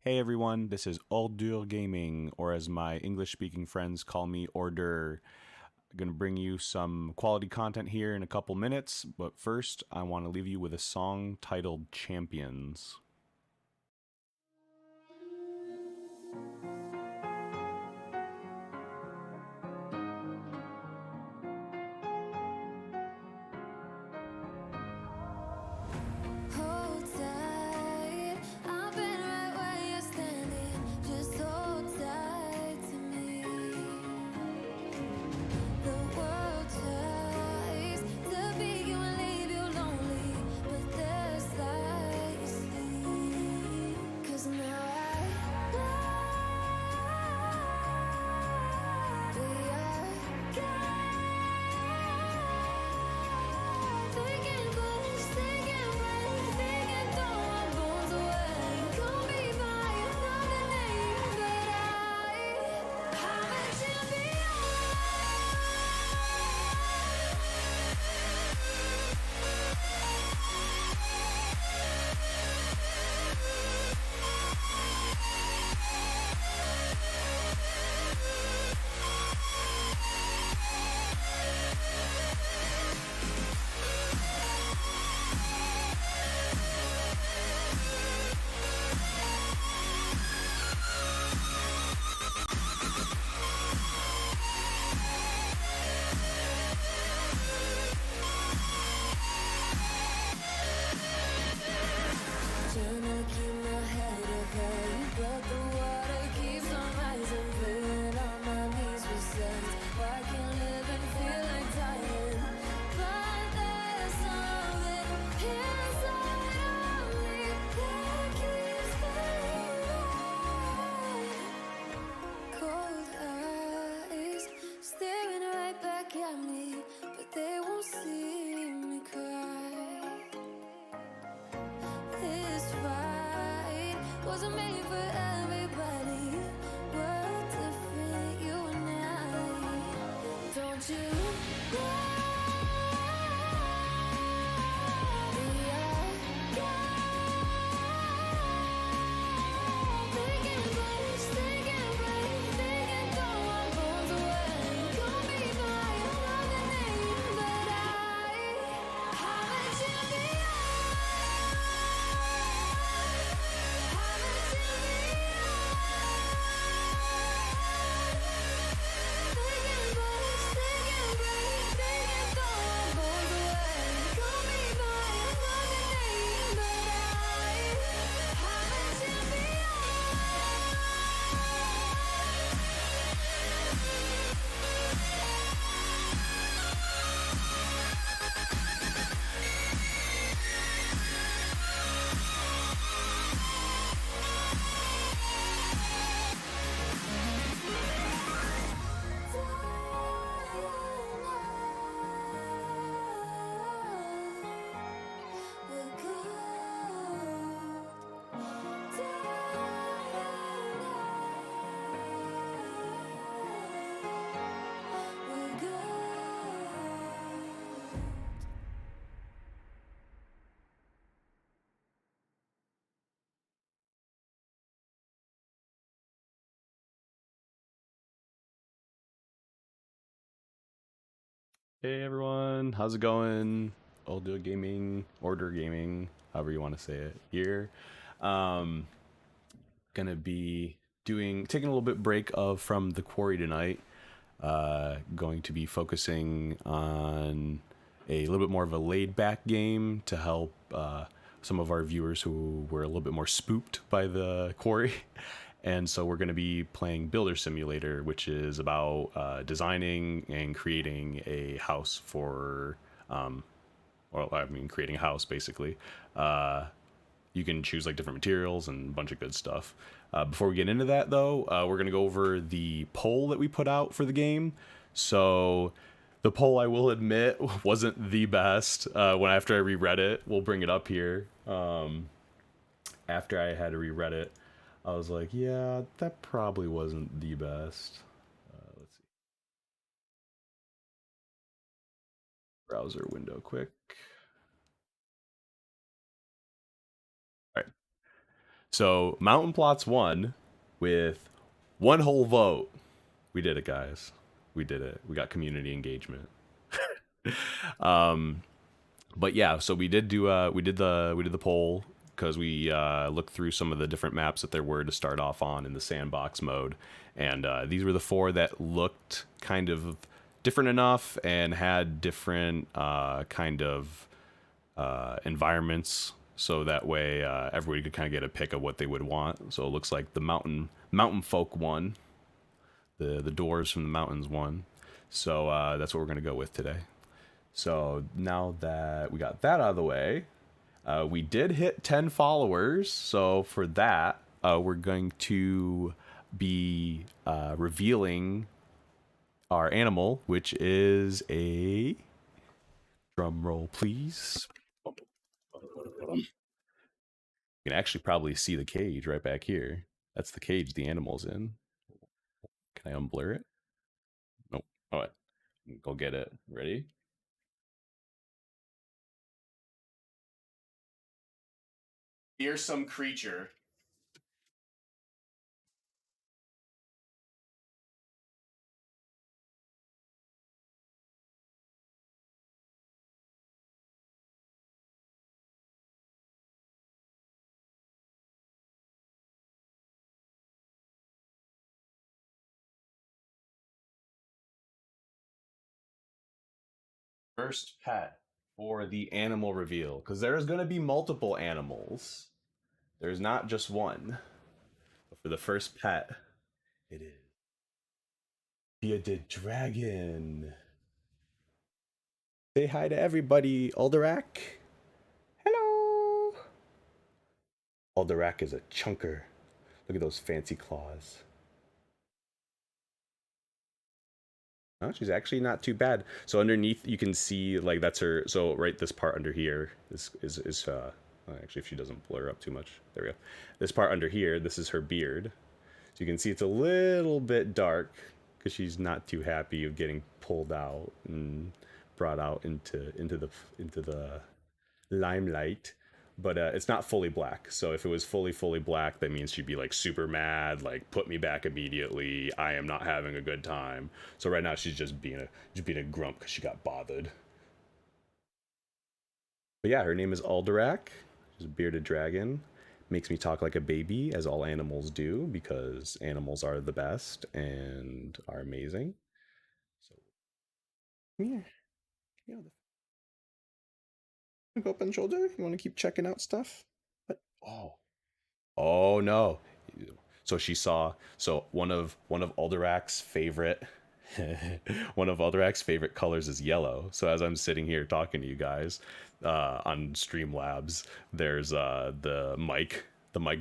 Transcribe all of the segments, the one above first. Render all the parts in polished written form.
Hey everyone, this is Order Gaming, or as my English speaking friends call me, Order. I'm going to bring you some quality content here in a couple minutes, but first, I want to leave you with a song titled Champions. Hold tight, I've been right where you're standing. Just hold tight to me. The world tries to beat you and leave you lonely, but there's light you see. 'Cause now I know we are they can push, they can break, they can throw our bones away. Call me by another name, but I'm a champion. Trying to keep my head up high, but the water keeps on rising, feeling on my knees besides. Why can't live and feel like dying? But there's something inside of me that keeps believing. Cold eyes staring right back at me, but they won't see me cry. This fight wasn't made for everybody. We're different, you and I. Don't you know we are they can push, they can break, they can throw our bones away. Call me by another name, but I'm a champion. Hey everyone, how's it going? Order Gaming, however you want to say it here. Um, gonna be taking a little bit break from the quarry tonight. Going to be focusing on a little bit more of a laid back game to help some of our viewers who were a little bit more spooked by the quarry. And so we're going to be playing Builder Simulator, which is about designing and creating a house for, creating a house basically. You can choose like different materials and a bunch of good stuff. Before we get into that, though, we're gonna go over the poll that we put out for the game. So, the poll, I will admit, wasn't the best. When after I reread it, we'll bring it up here. After I had to reread it, I was like, yeah, that probably wasn't the best. Let's see, browser window quick. All right. So Mountain Plots won with one whole vote. We did it, guys. We did it. We got community engagement. um, but yeah, so we did the poll because we looked through some of the different maps that there were to start off on in the sandbox mode, and these were the four that looked kind of different enough and had different kind of environments, so that way everybody could kind of get a pick of what they would want. So it looks like the mountain folk won, the doors from the mountains won. So that's what we're gonna go with today. So now that we got that out of the way, we did hit 10 followers. So for that, we're going to be revealing our animal, which is a drum roll, please. You can actually probably see the cage right back here. That's the cage the animal's in. Can I unblur it? Nope. All right. Go get it. Ready? Fearsome creature. First pet for the animal reveal, because there's going to be multiple animals. There's not just one. But for the first pet, it is bearded dragon. Say hi to everybody, Alderak. Hello. Alderak is a chunker. Look at those fancy claws. Oh, she's actually not too bad. So underneath, you can see like that's her. So right, this part under here is actually, if she doesn't blur up too much, there we go. This part under here, this is her beard. So you can see it's a little bit dark because she's not too happy of getting pulled out and brought out into the limelight. But it's not fully black. So if it was fully black, that means she'd be like super mad, like put me back immediately. I am not having a good time. So right now she's just being a grump because she got bothered. But yeah, her name is Alderak. She's a bearded dragon. Makes me talk like a baby, as all animals do, because animals are the best and are amazing. So come here. Go up on the shoulder. You want to keep checking out stuff? But oh no. So she saw. So one of Alderak's favorite one of Alderak's favorite colors is yellow. So as I'm sitting here talking to you guys on Streamlabs, there's the mic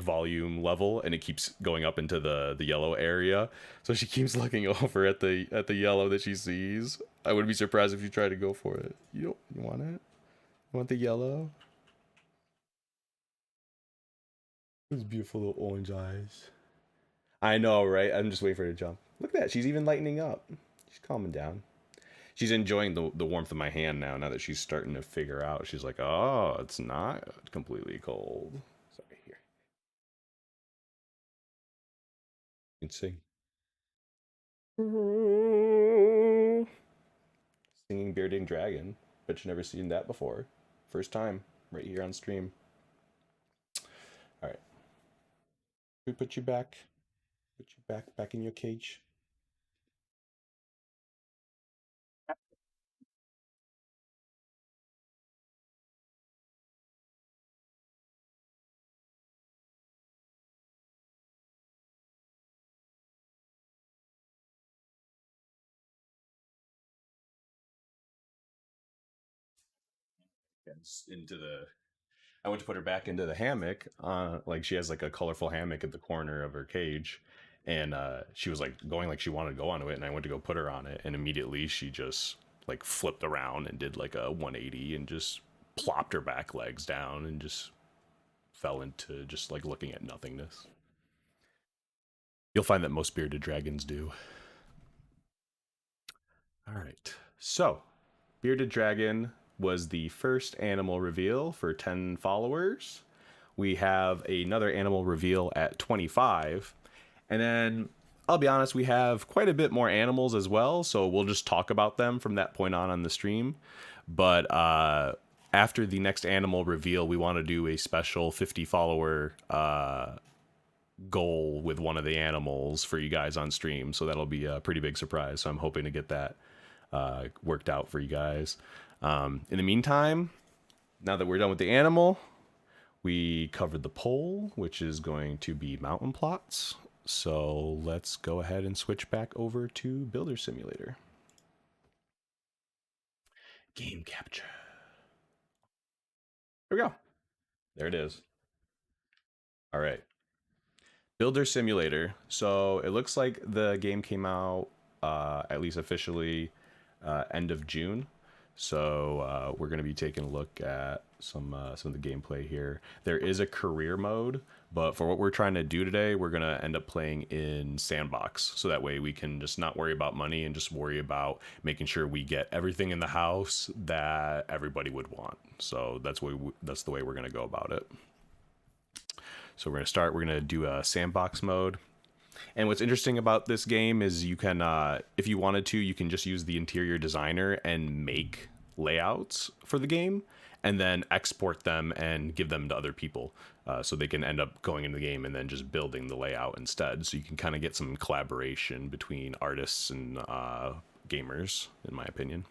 volume level, and it keeps going up into the yellow area. So she keeps looking over at the yellow that she sees. I wouldn't be surprised if you try to go for it. You want it? You want the yellow? Those beautiful little orange eyes. I know, right? I'm just waiting for her to jump. Look at that. She's even lightening up. She's calming down. She's enjoying the warmth of my hand now that she's starting to figure out. She's like, oh, it's not completely cold. Sorry, here. You can sing. Singing Bearding Dragon. Bet you've never seen that before. First time, right here on stream. All right. We put you back. Put you back in your cage. Into the I went to put her back into the hammock. Like she has like a colorful hammock at the corner of her cage, and she was like going like she wanted to go onto it, and I went to go put her on it, and immediately she just like flipped around and did like a 180 and just plopped her back legs down and just fell into just like looking at nothingness. You'll find that most bearded dragons do. All right, so bearded dragon was the first animal reveal for 10 followers. we have another animal reveal at 25. And then I'll be honest, we have quite a bit more animals as well, so we'll just talk about them from that point on the stream. But after the next animal reveal, we want to do a special 50 follower goal with one of the animals for you guys on stream. So that'll be a pretty big surprise. So I'm hoping to get that worked out for you guys. In the meantime, now that we're done with the animal, we covered the poll, which is going to be mountain plots. So let's go ahead and switch back over to Builder Simulator. Game capture. Here we go. There it is. All right. Builder Simulator. So it looks like the game came out, at least officially, end of June. So we're going to be taking a look at some of the gameplay here. There is a career mode, but for what we're trying to do today, we're going to end up playing in sandbox. So that way we can just not worry about money and just worry about making sure we get everything in the house that everybody would want. So that's the way we're going to go about it. So we're going to do a sandbox mode. And what's interesting about this game is you can, if you wanted to, you can just use the interior designer and make layouts for the game and then export them and give them to other people. So they can end up going into the game and then just building the layout instead. So you can kind of get some collaboration between artists and gamers, in my opinion.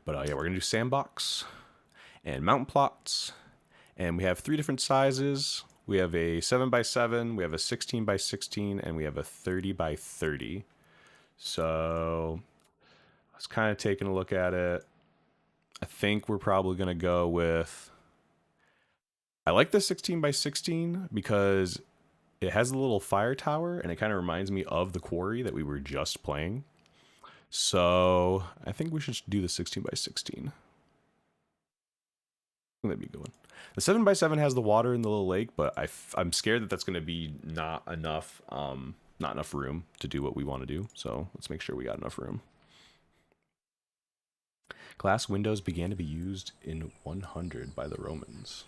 But yeah, we're going to do sandbox and mountain plots. And we have 3 different sizes. We have a 7x7, we have a 16x16, and we have a 30x30. So I was kind of taking a look at it. I think we're probably going to go with... I like the 16x16 because it has a little fire tower, and it kind of reminds me of the quarry that we were just playing. So I think we should do the 16x16. That'd be a good one. The 7x7 has the water in the little lake, but I'm scared that that's going to be not enough room to do what we want to do. So let's make sure we got enough room. Glass windows began to be used in 100 by the Romans.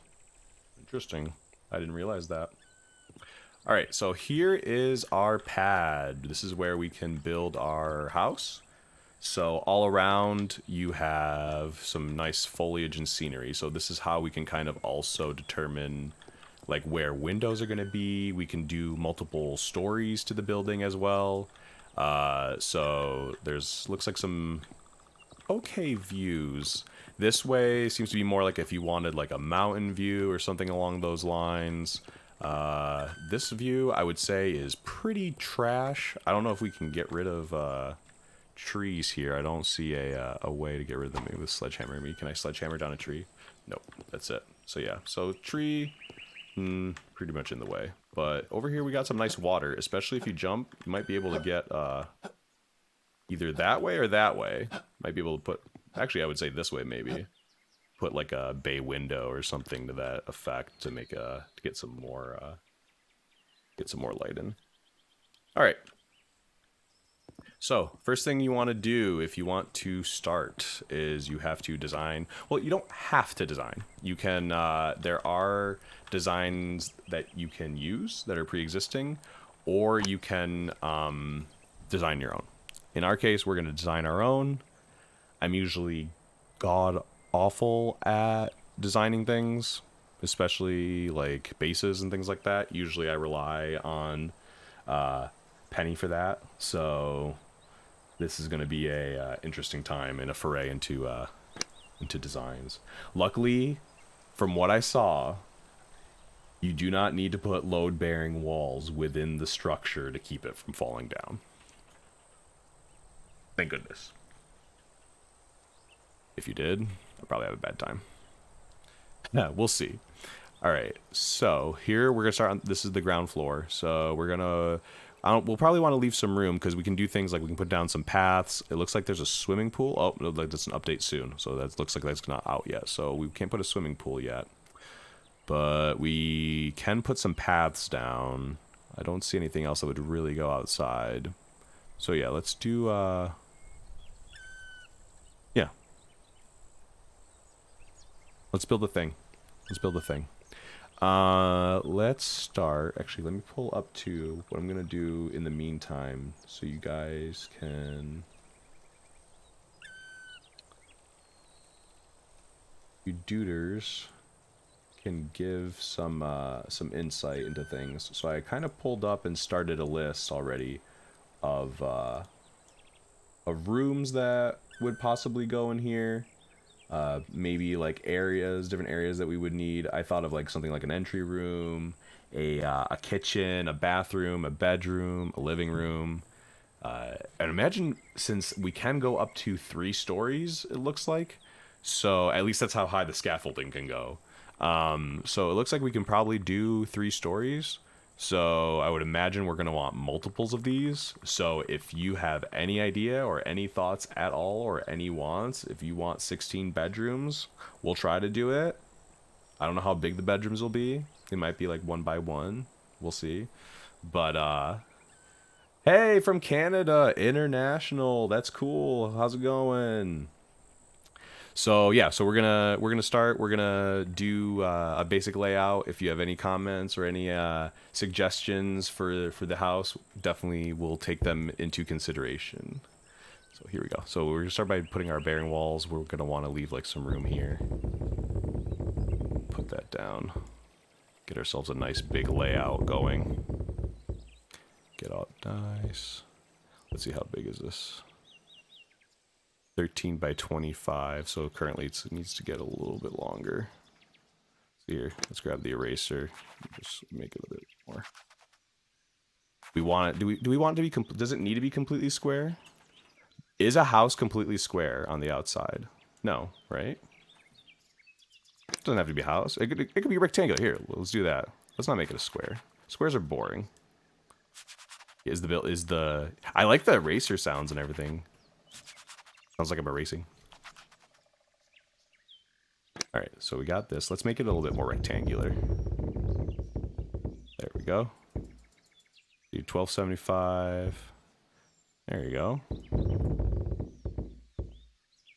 Interesting. I didn't realize that. All right, so here is our pad. This is where we can build our house. So all around you have some nice foliage and scenery. So this is how we can kind of also determine like where windows are going to be. We can do multiple stories to the building as well. So looks like some okay views. This way seems to be more like if you wanted like a mountain view or something along those lines. This view I would say is pretty trash. I don't know if we can get rid of trees here. I don't see a way to get rid of them. Maybe with sledgehammer. Can I sledgehammer down a tree? Nope, that's it. So yeah, so tree, pretty much in the way. But over here we got some nice water, especially if you jump. You might be able to get either that way or that way. Might be able to put, actually I would say this way maybe. Put like a bay window or something to that effect to make to get some more light in. All right. So, first thing you want to do if you want to start is you have to design. Well, you don't have to design. You can, there are designs that you can use that are pre-existing, or you can design your own. In our case, we're going to design our own. I'm usually god-awful at designing things, especially like bases and things like that. Usually I rely on Penny for that, so... This is going to be a interesting time and a foray into designs. Luckily, from what I saw, you do not need to put load-bearing walls within the structure to keep it from falling down. Thank goodness. If you did, I'll probably have a bad time. We'll see. All right, so here we're going to start on, this is the ground floor. So we're going to... we'll probably want to leave some room because we can do things like we can put down some paths. It looks like there's a swimming pool. Oh, that's an update soon. So that looks like that's not out yet. So we can't put a swimming pool yet. But we can put some paths down. I don't see anything else that would really go outside. So yeah, let's do... yeah. Let's build a thing. Let's build a thing. Let's start. Actually, let me pull up to what I'm gonna do in the meantime, so you guys can. You duders can give some insight into things. So I kind of pulled up and started a list already of rooms that would possibly go in here. Maybe like areas, different areas that we would need. I thought of like something like an entry room, a kitchen, a bathroom, a bedroom, a living room. And imagine, since we can go up to 3 stories, it looks like. So at least that's how high the scaffolding can go. So it looks like we can probably do 3 stories. So I would imagine we're going to want multiples of these. So if you have any idea or any thoughts at all or any wants, if you want 16 bedrooms, we'll try to do it. I don't know how big the bedrooms will be. It might be like 1 by 1. We'll see. But hey, from Canada, international. That's cool. How's it going? So yeah, so we're gonna start. We're gonna do a basic layout. If you have any comments or any suggestions for the house, definitely we'll take them into consideration. So here we go. So we're gonna start by putting our bearing walls. We're gonna want to leave like some room here. Put that down. Get ourselves a nice big layout going. Get out nice. Let's see, how big is this? 13 by 25, so currently it needs to get a little bit longer. So here, let's grab the eraser, just make it a bit more. We want it. Do we want it to be? Does it need to be completely square? Is a house completely square on the outside? No, right? It doesn't have to be a house. It could be rectangular. Here, let's do that. Let's not make it a square. Squares are boring. I like the eraser sounds and everything. Sounds like I'm erasing. Alright, so we got this. Let's make it a little bit more rectangular. There we go. Do 1275. There you go.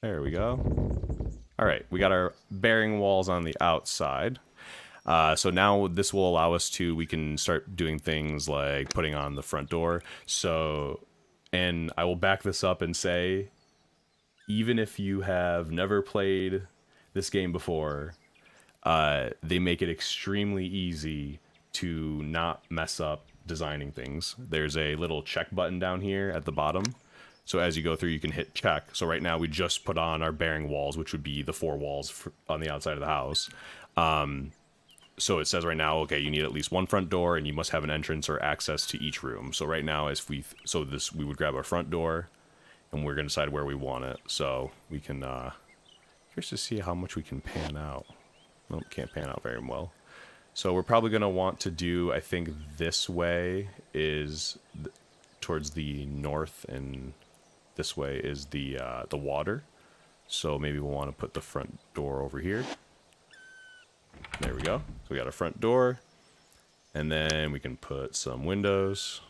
There we go. Alright, we got our bearing walls on the outside. So now this will allow us to, we can start doing things like putting on the front door. So, and I will back this up and say, even if you have never played this game before, they make it extremely easy to not mess up designing things. There's a little check button down here at the bottom. So as you go through, you can hit check. So right now we just put on our bearing walls, which would be the 4 walls on the outside of the house. So it says right now, okay, you need at least 1 front door and you must have an entrance or access to each room. So right now, we would grab our front door, and we're going to decide where we want it. So we can, curious to see how much we can pan out. Nope, can't pan out very well. So we're probably going to want to do, I think this way is towards the north, and this way is the water. So maybe we'll want to put the front door over here. There we go. So we got our front door, and then we can put some windows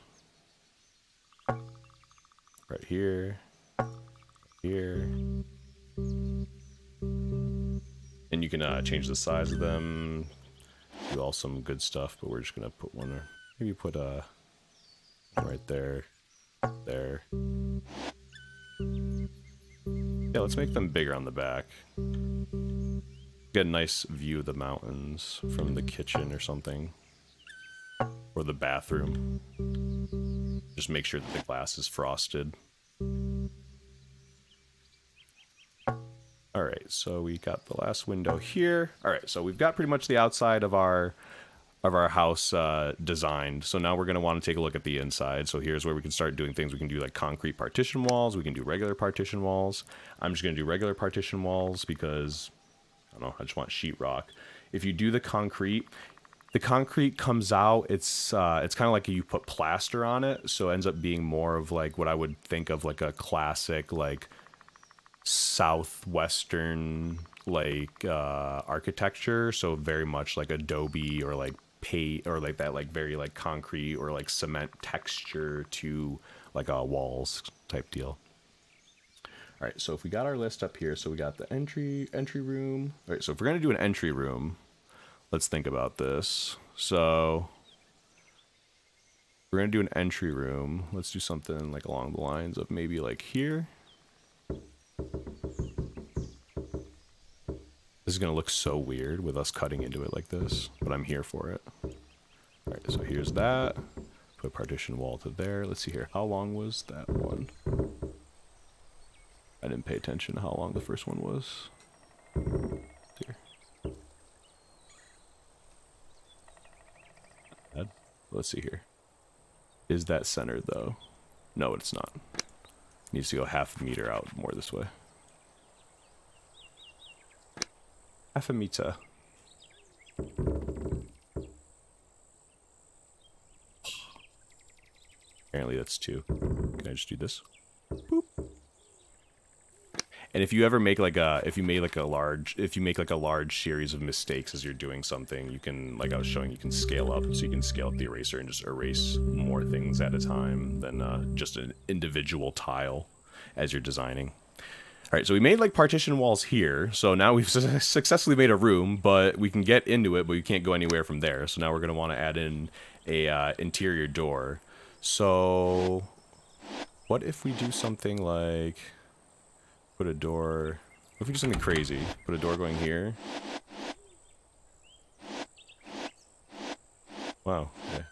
right here. Here, and you can change the size of them, do all some good stuff, but we're just gonna put one, or maybe put right there. Yeah, let's make them bigger on the back. Get a nice view of the mountains from the kitchen or something, or the bathroom. Just make sure that the glass is frosted. Alright, so we got the last window here. Alright, so we've got pretty much the outside of our house designed. So now we're going to want to take a look at the inside. So here's where we can start doing things. We can do like concrete partition walls. We can do regular partition walls. I'm just going to do regular partition walls because, I don't know, I just want sheetrock. If you do the concrete comes out, it's kind of like you put plaster on it. So it ends up being more of like what I would think of like a classic like southwestern like architecture, so very much like adobe or like paint or like that, like very like concrete or like cement texture to like a walls type deal. All right, so if we got our list up here, so we got the entry room. All right, so if we're gonna do an entry room, let's think about this. So we're gonna do an entry room. Let's do something like along the lines of maybe like here. This is gonna look so weird with us cutting into it like this, but I'm here for it. All right, so here's that. Put partition wall to there. Let's see here. How long was that one? I didn't pay attention to how long the first one was. Here. Let's see here. Is that centered though? No, it's not. It needs to go half a meter out more this way. Half a meter. Apparently that's 2. Can I just do this? Boop. And if you ever make like a, if you make like a large series of mistakes as you're doing something, you can, like I was showing, you can scale up. So you can scale up the eraser and just erase more things at a time than just an individual tile as you're designing. All right, so we made like partition walls here. So now we've successfully made a room, but we can get into it, but we can't go anywhere from there. So now we're gonna want to add in a interior door. So what if we do something like put a door, what if we do something crazy? Put a door going here. Wow, okay.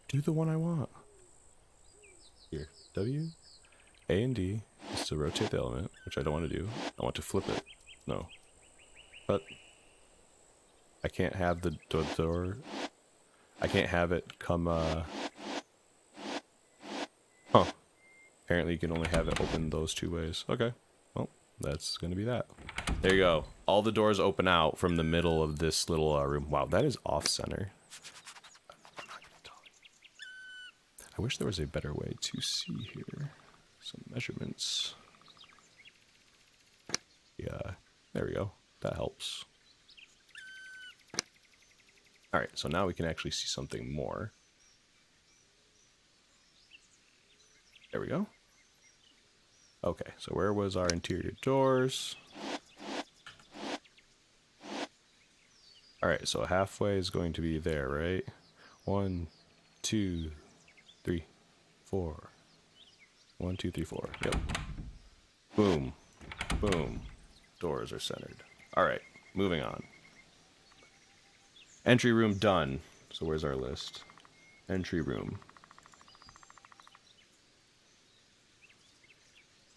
Do the one I want. Here, W, A and D is to rotate the element, which I don't want to do. I want to flip it. No. But I can't have the door. I can't have it come, Huh. Apparently you can only have it open those 2 ways. Okay. Well, that's going to be that. There you go. All the doors open out from the middle of this little room. Wow, that is off-center. I wish there was a better way to see here. Some measurements. Yeah, there we go. That helps. All right, so now we can actually see something more. There we go. Okay, so where was our interior doors? All right, so halfway is going to be there, right? 1, 2, 3, 4. 1, 2, 3, 4. Yep. Boom. Boom. Doors are centered. All right, moving on. Entry room done. So where's our list? Entry room.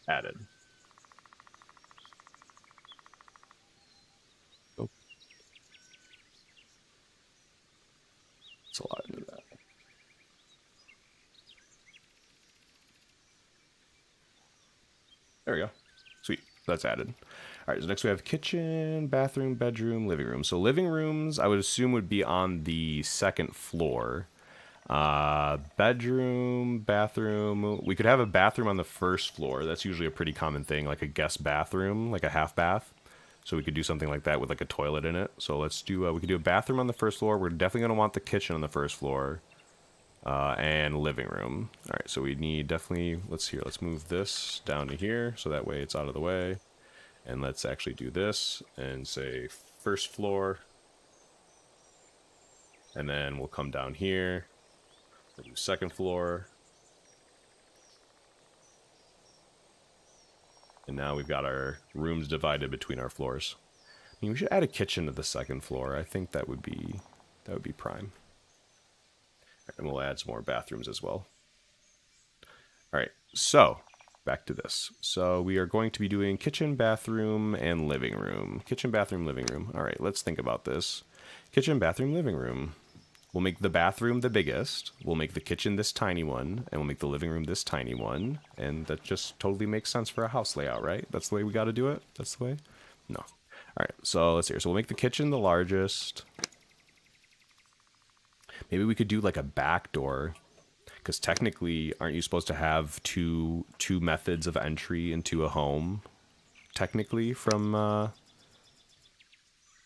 Added. Oh. That's a lot into that. There we go. Sweet. That's added. All right, so next we have kitchen, bathroom, bedroom, living room. So living rooms, I would assume, would be on the 2nd floor. Bedroom, bathroom. We could have a bathroom on the 1st floor. That's usually a pretty common thing, like a guest bathroom, like a half bath. So we could do something like that with like a toilet in it. So let's do, we could do a bathroom on the 1st floor. We're definitely going to want the kitchen on the 1st floor. And living room. All right, so we need definitely, let's move this down to here. So that way it's out of the way. And let's actually do this and say 1st floor. And then we'll come down here. We'll do 2nd floor. And now we've got our rooms divided between our floors. I mean, we should add a kitchen to the 2nd floor. I think that would be prime. And we'll add some more bathrooms as well. All right, so back to this. So we are going to be doing kitchen, bathroom, and living room. Kitchen, bathroom, living room. All right, let's think about this. Kitchen, bathroom, living room. We'll make the bathroom the biggest. We'll make the kitchen this tiny one. And we'll make the living room this tiny one. And that just totally makes sense for a house layout, right? That's the way we got to do it? That's the way? No. All right, so let's see here. So we'll make the kitchen the largest. Maybe we could do like a back door. Because technically, aren't you supposed to have two methods of entry into a home? Technically, from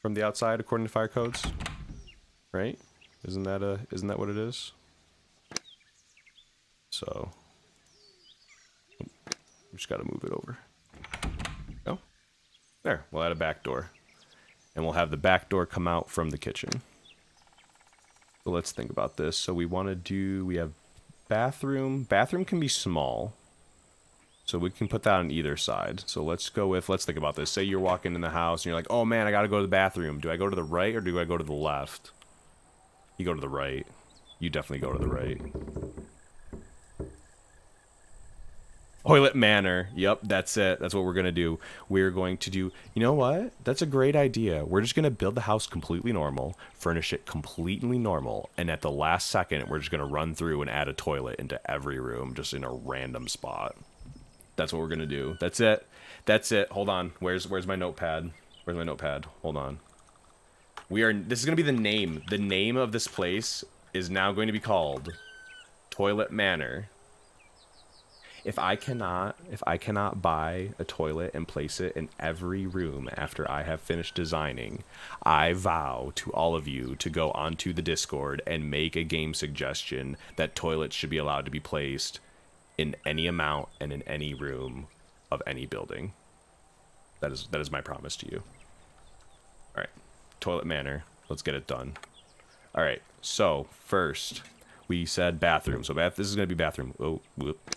the outside, according to fire codes, right? Isn't that what it is? So, we just got to move it over. Oh, there. We'll add a back door, And we'll have the back door come out from the kitchen. So let's think about this. So we want to do, we have bathroom. Bathroom can be small. So we can put that on either side. So let's go with, let's think about this. Say you're walking in the house and you're like, oh man, I got to go to the bathroom. Do I go to the right or do I go to the left? You go to the right. You definitely go to the right. Toilet Manor. Yep, that's it. That's what we're going to do. We're going to do... You know what? That's a great idea. We're just going to build the house completely normal, furnish it completely normal, and at the last second, we're just going to run through and add a toilet into every room, just in a random spot. That's what we're going to do. That's it. That's it. Hold on. Where's my notepad? Where's my notepad? Hold on. This is going to be the name. The name of this place is now going to be called Toilet Manor. If I cannot buy a toilet and place it in every room after I have finished designing, I vow to all of you to go onto the Discord and make a game suggestion that toilets should be allowed to be placed in any amount and in any room of any building. That is my promise to you. All right, Toilet Manor. Let's get it done. All right. So first, we said bathroom. So this is gonna be bathroom. Oh, whoop.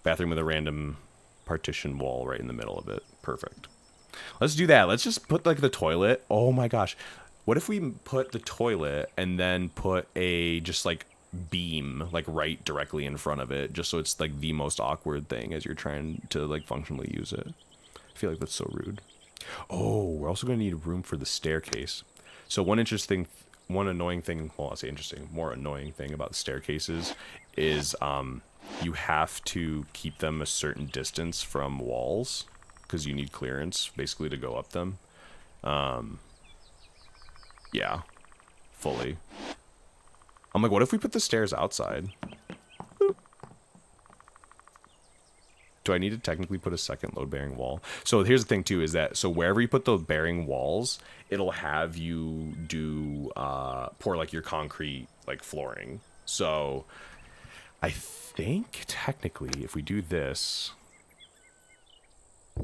Bathroom with a random partition wall right in the middle of it. Perfect. Let's do that. Let's just put like the toilet. Oh my gosh. What if we put the toilet and then put a just like beam like right directly in front of it, just so it's like the most awkward thing as you're trying to like functionally use it. I feel like that's so rude. Oh, we're also going to need room for the staircase. So one annoying thing, well, I'll say interesting, more annoying thing about the staircases is you have to keep them a certain distance from walls because you need clearance basically to go up them. Yeah, fully. I'm like, what if we put the stairs outside? Boop. Do I need to technically put a second load bearing wall? So here's the thing too, is that, so wherever you put the bearing walls, it'll have you do, pour like your concrete, like flooring. So I think technically if we do this,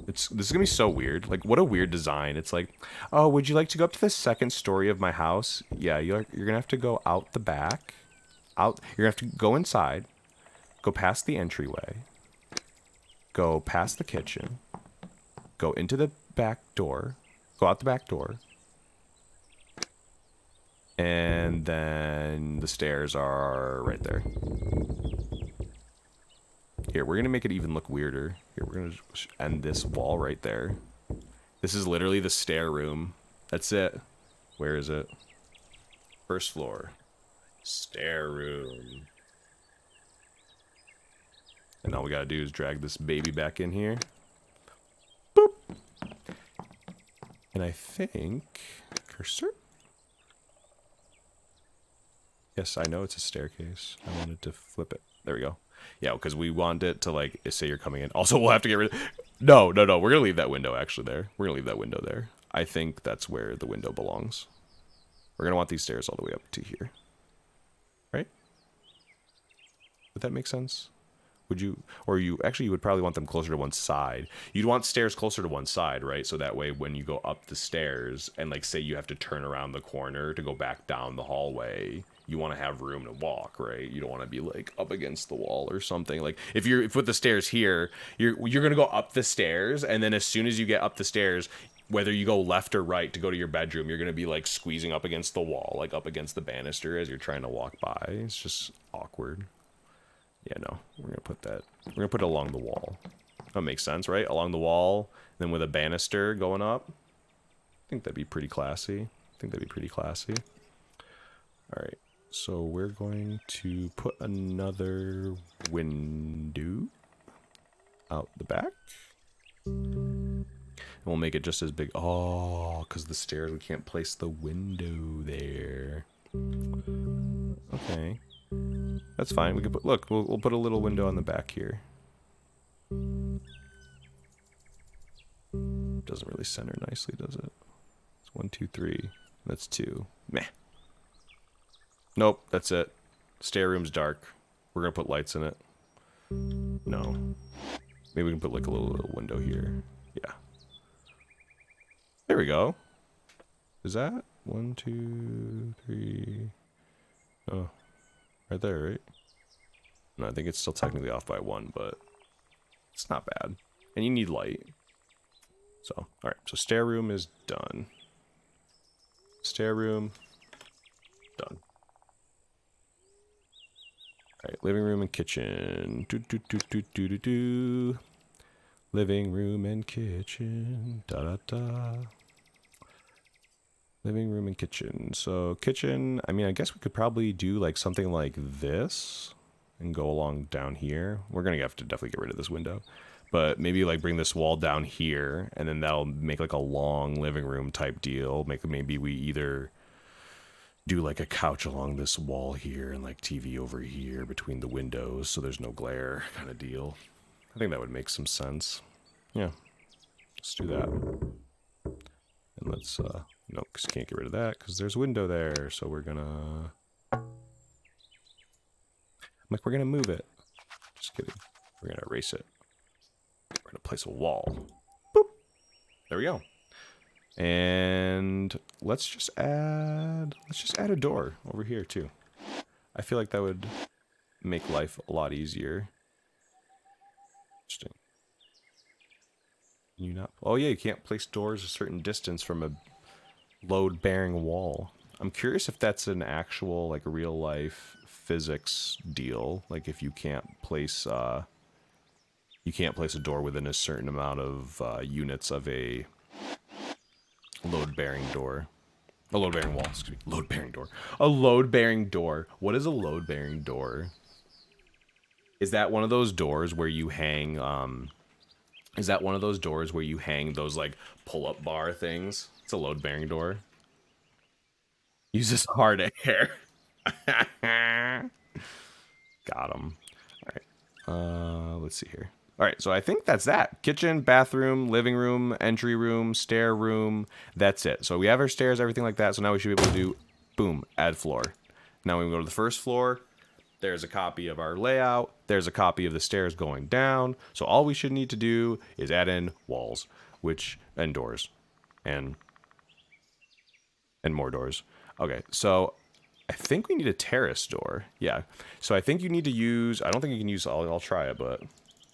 this is gonna be so weird. Like, what a weird design. It's like, oh, would you like to go up to the second story of my house? Yeah, you're gonna have to go out the back. You're gonna have to go inside, go past the entryway, go past the kitchen, go into the back door, go out the back door, and then the stairs are right there. Here, we're going to make it even look weirder. Here, we're going to end this wall right there. This is literally the stair room. That's it. Where is it? First floor. Stair room. And all we got to do is drag this baby back in here. Boop. And I think... Cursor? Yes, I know it's a staircase. I wanted to flip it. There we go. Yeah, because we want it to, like, say you're coming in. Also, we'll have to get rid of... No. We're going to leave that window, actually, there. We're going to leave that window there. I think that's where the window belongs. We're going to want these stairs all the way up to here. Right? Would that make sense? Would you... Or you... Actually, you would probably want them closer to one side. You'd want stairs closer to one side, right? So that way, when you go up the stairs, and, like, say you have to turn around the corner to go back down the hallway... You want to have room to walk, right? You don't want to be like up against the wall or something. Like if with the stairs here, you're going to go up the stairs, and then as soon as you get up the stairs, whether you go left or right to go to your bedroom, you're going to be like squeezing up against the wall, like up against the banister as you're trying to walk by. It's just awkward. Yeah, no, we're going to put that. We're going to put it along the wall. That makes sense, right? Along the wall, then with a banister going up. I think that'd be pretty classy. All right. So we're going to put another window out the back. And we'll make it just as big. Oh, because the stairs, we can't place the window there. Okay. That's fine. We can put, look, we'll put a little window on the back here. Doesn't really center nicely, does it? It's 1, 2, 3. That's 2. Meh. Nope, that's it. Stair room's dark. We're gonna put lights in it. No. Maybe we can put like a little window here. Yeah. There we go. Is that 1, 2, 3? Oh, right there, right? No, I think it's still technically off by 1, but it's not bad. And you need light. So, all right. So stair room is done. Stair room, done. All right, living room and kitchen. Living room and kitchen. Da da da. Living room and kitchen. So kitchen, I mean, I guess we could probably do like something like this and go along down here. We're gonna have to definitely get rid of this window, but maybe like bring this wall down here, and then that'll make like a long living room type deal. Maybe we either do like a couch along this wall here and like TV over here between the windows so there's no glare kind of deal. I think that would make some sense. Yeah, let's do that. And let's no, because can't get rid of that because there's a window there. So we're gonna we're gonna move it. Just kidding. We're gonna erase it. We're gonna place a wall. Boop. There we go. And let's just add a door over here too. I feel like that would make life a lot easier. Interesting. Can you not? Oh yeah, you can't place doors a certain distance from a load-bearing wall. I'm curious if that's an actual like real life physics deal. Like if you can't place a door within a certain amount of units of a load-bearing door. A load-bearing wall, excuse me. Load-bearing door. A load-bearing door. What is a load-bearing door? Is that one of those doors where you hang, is that one of those doors where you hang those, like, pull-up bar things? It's a load-bearing door. Uses hard air. Got him. Alright. Let's see here. All right, so I think that's that. Kitchen, bathroom, living room, entry room, stair room. That's it. So we have our stairs, everything like that. So now we should be able to do, boom, add floor. Now when we go to the first floor, there's a copy of our layout. There's a copy of the stairs going down. So all we should need to do is add in walls, and doors, and more doors. Okay, so I think we need a terrace door. Yeah, so I think you need to use, I don't think you can use, I'll try it, but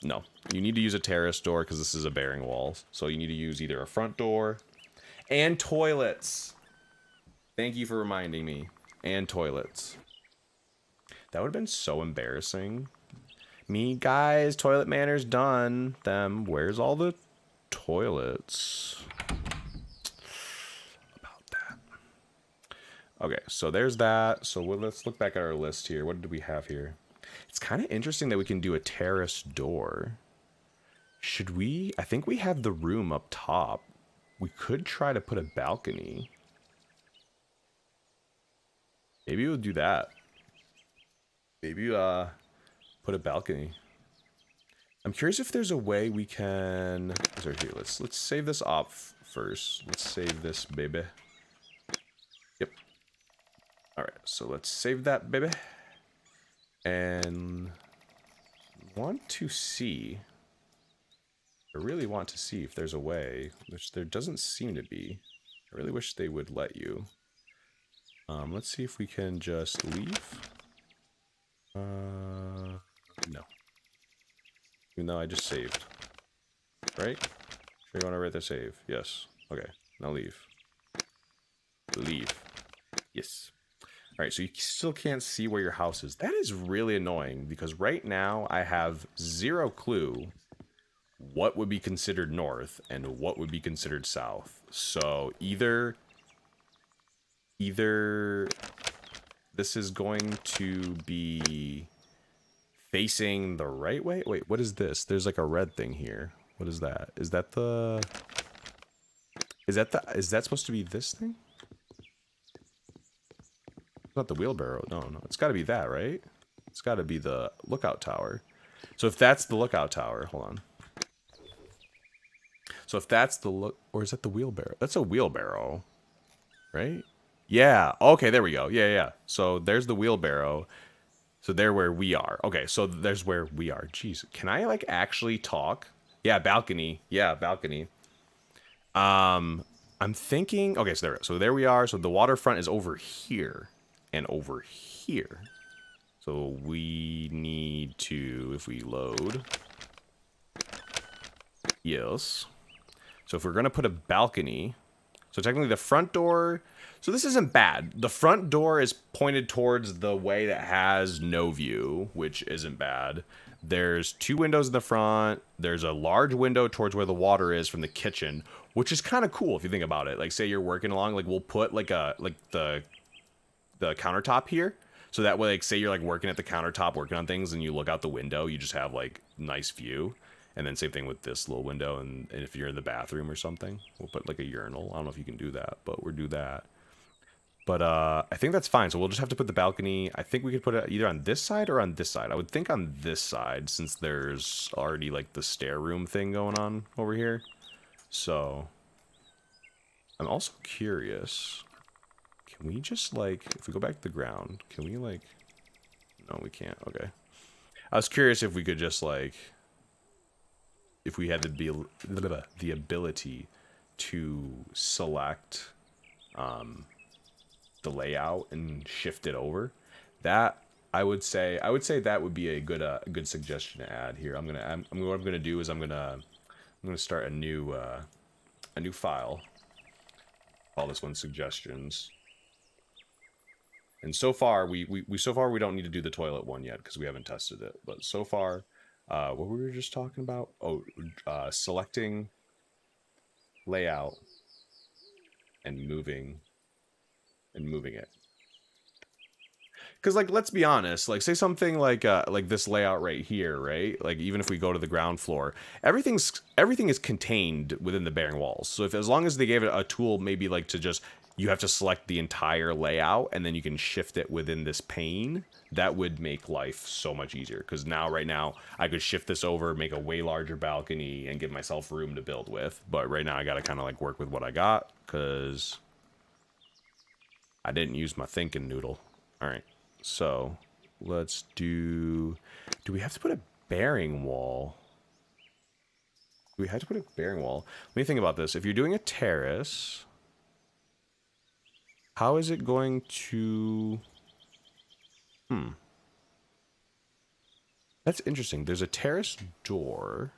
no. You need to use a terrace door because this is a bearing wall. So you need to use either a front door and toilets. Thank you for reminding me. And toilets. That would have been so embarrassing. Me, guys, toilet manners done. Them, where's all the toilets? About that. Okay, so there's that. So let's look back at our list here. What did we have here? It's kind of interesting that we can do a terrace door. Should we? I think we have the room up top. We could try to put a balcony. Maybe we'll do that. Maybe put a balcony. I'm curious if there's a way we can. Sorry, here, let's save this off first. Let's save this baby. Yep. All right, so let's save that baby. And want to see. I really want to see if there's a way, which there doesn't seem to be. I really wish they would let you. Let's see if we can just leave. No. Even though I just saved. Right? Sure you want to write the save? Yes. Okay. Now leave. Leave. Yes. Alright, so you still can't see where your house is. That is really annoying, because right now I have zero clue what would be considered north and what would be considered south. So either this is going to be facing the right way. Wait, what is this? There's like a red thing here. What is that? Is that supposed to be this thing? Not the wheelbarrow. No. It's got to be that, right? It's got to be the lookout tower. So if that's the lookout tower, hold on. So if that's the or is that the wheelbarrow? That's a wheelbarrow, right? Yeah. Okay, there we go. Yeah. So there's the wheelbarrow. So there where we are. Okay, so there's where we are. Jeez, can I like actually talk? Yeah, balcony. Yeah, balcony. I'm I'm thinking, okay, so there we are. So the waterfront is over here and over here. So we need to, if we load, yes. So if we're going to put a balcony, so technically the front door, so this isn't bad. The front door is pointed towards the way that has no view, which isn't bad. There's 2 windows in the front. There's a large window towards where the water is from the kitchen, which is kind of cool if you think about it. Like, say you're working along, like we'll put like the countertop here. So that way, like, say you're like working at the countertop, working on things, and you look out the window, you just have like nice view. And then same thing with this little window, and if you're in the bathroom or something, we'll put like a urinal. I don't know if you can do that, but we'll do that. But I think that's fine. So we'll just have to put the balcony. I think we could put it either on this side or on this side. I would think on this side, since there's already like the stair room thing going on over here. So I'm also curious. Can we just like, if we go back to the ground, can we like, no, we can't. Okay. I was curious if we could just like, if we had the ability to select the layout and shift it over. That I would say that would be a good suggestion to add here. What I'm gonna do is I'm gonna start a new file. Call this one suggestions. And so far we don't need to do the toilet one yet because we haven't tested it. But so far, what we were just talking about? Oh, selecting layout and moving it. Because, like, let's be honest, like, say something like this layout right here, right? Like, even if we go to the ground floor, everything is contained within the bearing walls. So as long as they gave it a tool, maybe like to just, you have to select the entire layout and then you can shift it within this pane, that would make life so much easier. Because right now, I could shift this over, make a way larger balcony, and give myself room to build with. But right now, I got to kind of like work with what I got because I didn't use my thinking noodle. All right. So let's do we have to put a bearing wall? We had to put a bearing wall. Let me think about this. If you're doing a terrace, how is it going to... That's interesting. There's a terrace door,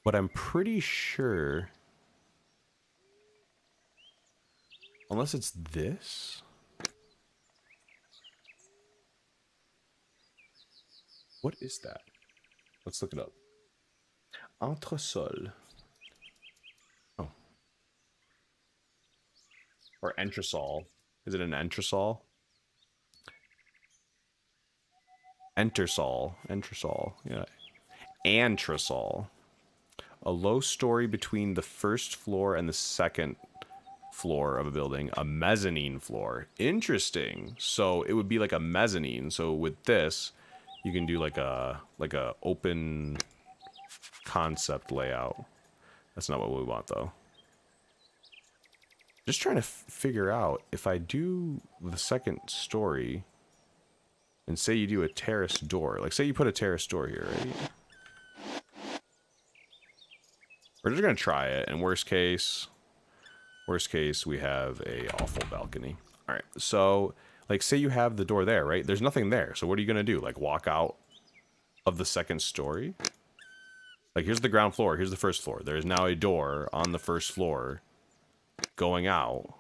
but I'm pretty sure... Unless it's this? What is that? Let's look it up. Entresol. Oh. Or entresol. Is it an entresol? Entresol. Entresol. Yeah. Entresol. A low story between the first floor and the second floor of a building. A mezzanine floor. Interesting. So it would be like a mezzanine. So with this, you can do like a open concept layout. That's not what we want though. Just trying to figure out if I do the second story and say you do a terrace door. Like say you put a terrace door here, right? We're just gonna try it, and worst case we have a awful balcony. All right, so like say you have the door there, right? There's nothing there. So what are you gonna do? Like walk out of the second story? Like here's the ground floor, here's the first floor. There is now a door on the first floor going out.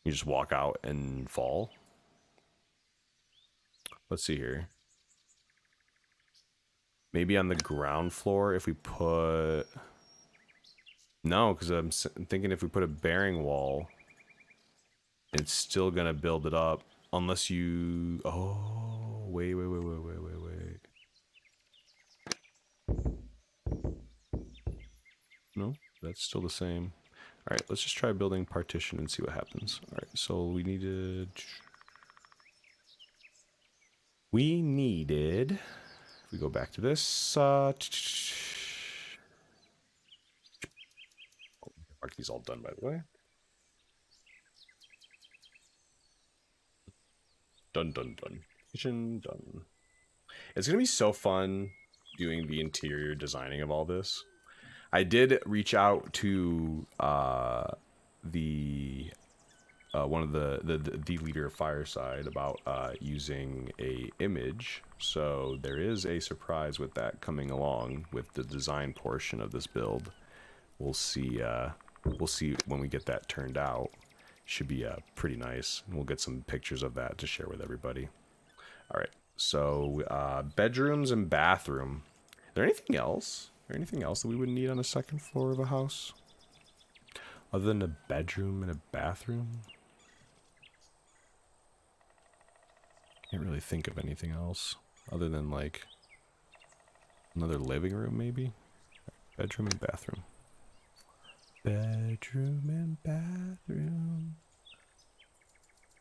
You just walk out and fall. Let's see here. Maybe on the ground floor if we put... No, because I'm thinking if we put a bearing wall, it's still going to build it up. Unless you... Oh, wait. No, that's still the same. All right, let's just try building partition and see what happens. All right, so we needed... If we go back to this... mark these all done, by the way. Done. Kitchen done. It's gonna be so fun doing the interior designing of all this. I did reach out to the one of the leader of Fireside about using a image. So there is a surprise with that coming along with the design portion of this build. We'll see. We'll see when we get that turned out. Should be pretty nice. We'll get some pictures of that to share with everybody. All right. So bedrooms and bathroom. Is there anything else? Is there anything else that we would need on the second floor of a house? Other than a bedroom and a bathroom? Can't really think of anything else. Other than like another living room maybe? Bedroom and bathroom. Bedroom and bathroom.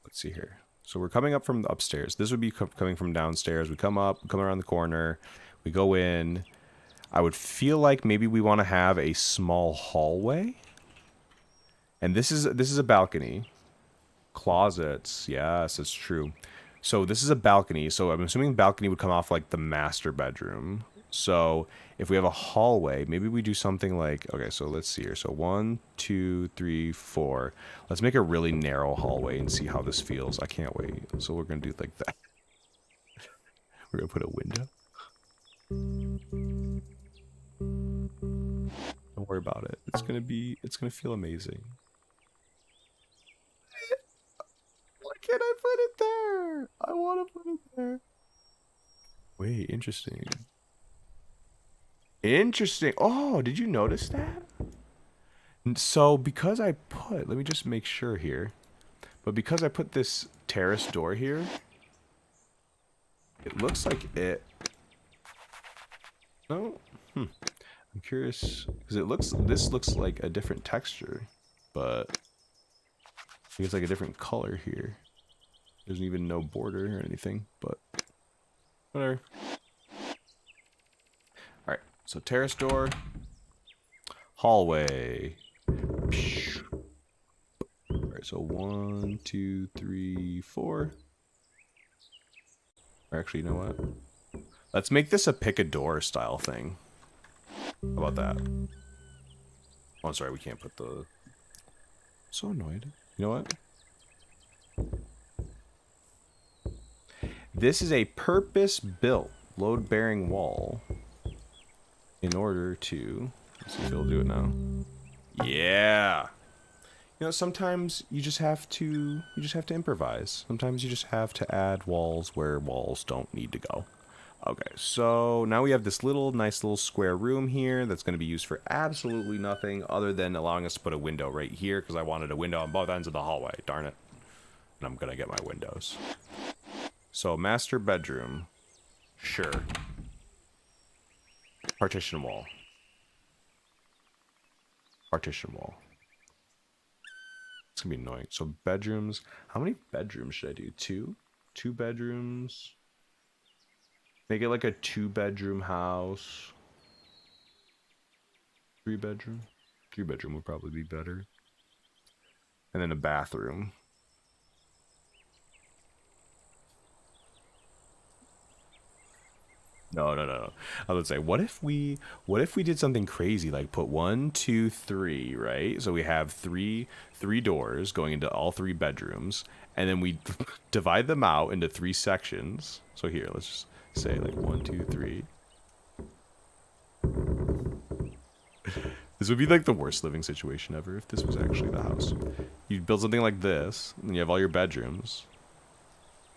Let's see here. So we're coming up from the upstairs. This would be coming from downstairs. We come up, come around the corner. We go in. I would feel like maybe we want to have a small hallway. And this is a balcony. Closets. Yes, it's true. So this is a balcony. So I'm assuming balcony would come off like the master bedroom. So if we have a hallway, maybe we do something like, okay, so let's see here. So 1, 2, 3, 4. Let's make a really narrow hallway and see how this feels. I can't wait. So we're going to do it like that. We're going to put a window. Don't worry about it. It's going to feel amazing. Why can't I put it there? I want to put it there. Wait, interesting. Interesting. Oh, did you notice that? So because I put, let me just make sure here. But because I put this terrace door here, it looks like it. No. I'm curious because this looks like a different texture, but I think it's like a different color here. There's even no border or anything, but whatever. All right. So terrace door, hallway. Alright, so 1, 2, 3, 4. Or actually, you know what? Let's make this a pick a door style thing. How about that? Oh, I'm sorry, we can't put the... So annoyed. You know what? This is a purpose-built load-bearing wall. In order to... Let's see if it'll do it now. Yeah! You know, sometimes you just have to improvise. Sometimes you just have to add walls where walls don't need to go. Okay, so now we have this nice little square room here that's going to be used for absolutely nothing other than allowing us to put a window right here because I wanted a window on both ends of the hallway. Darn it. And I'm going to get my windows. So, master bedroom. Sure. Partition wall. Partition wall. It's gonna be annoying. So bedrooms. How many bedrooms should I do? 2? 2 bedrooms. Make it like a 2-bedroom house. 3 bedroom. 3 bedroom would probably be better. And then a bathroom. No. I would say, what if we did something crazy, like put 1, 2, 3, right? So we have three doors going into all 3 bedrooms, and then we divide them out into 3 sections. So here, let's just say like 1, 2, 3. This would be like the worst living situation ever if this was actually the house. You'd build something like this, and you have all your bedrooms.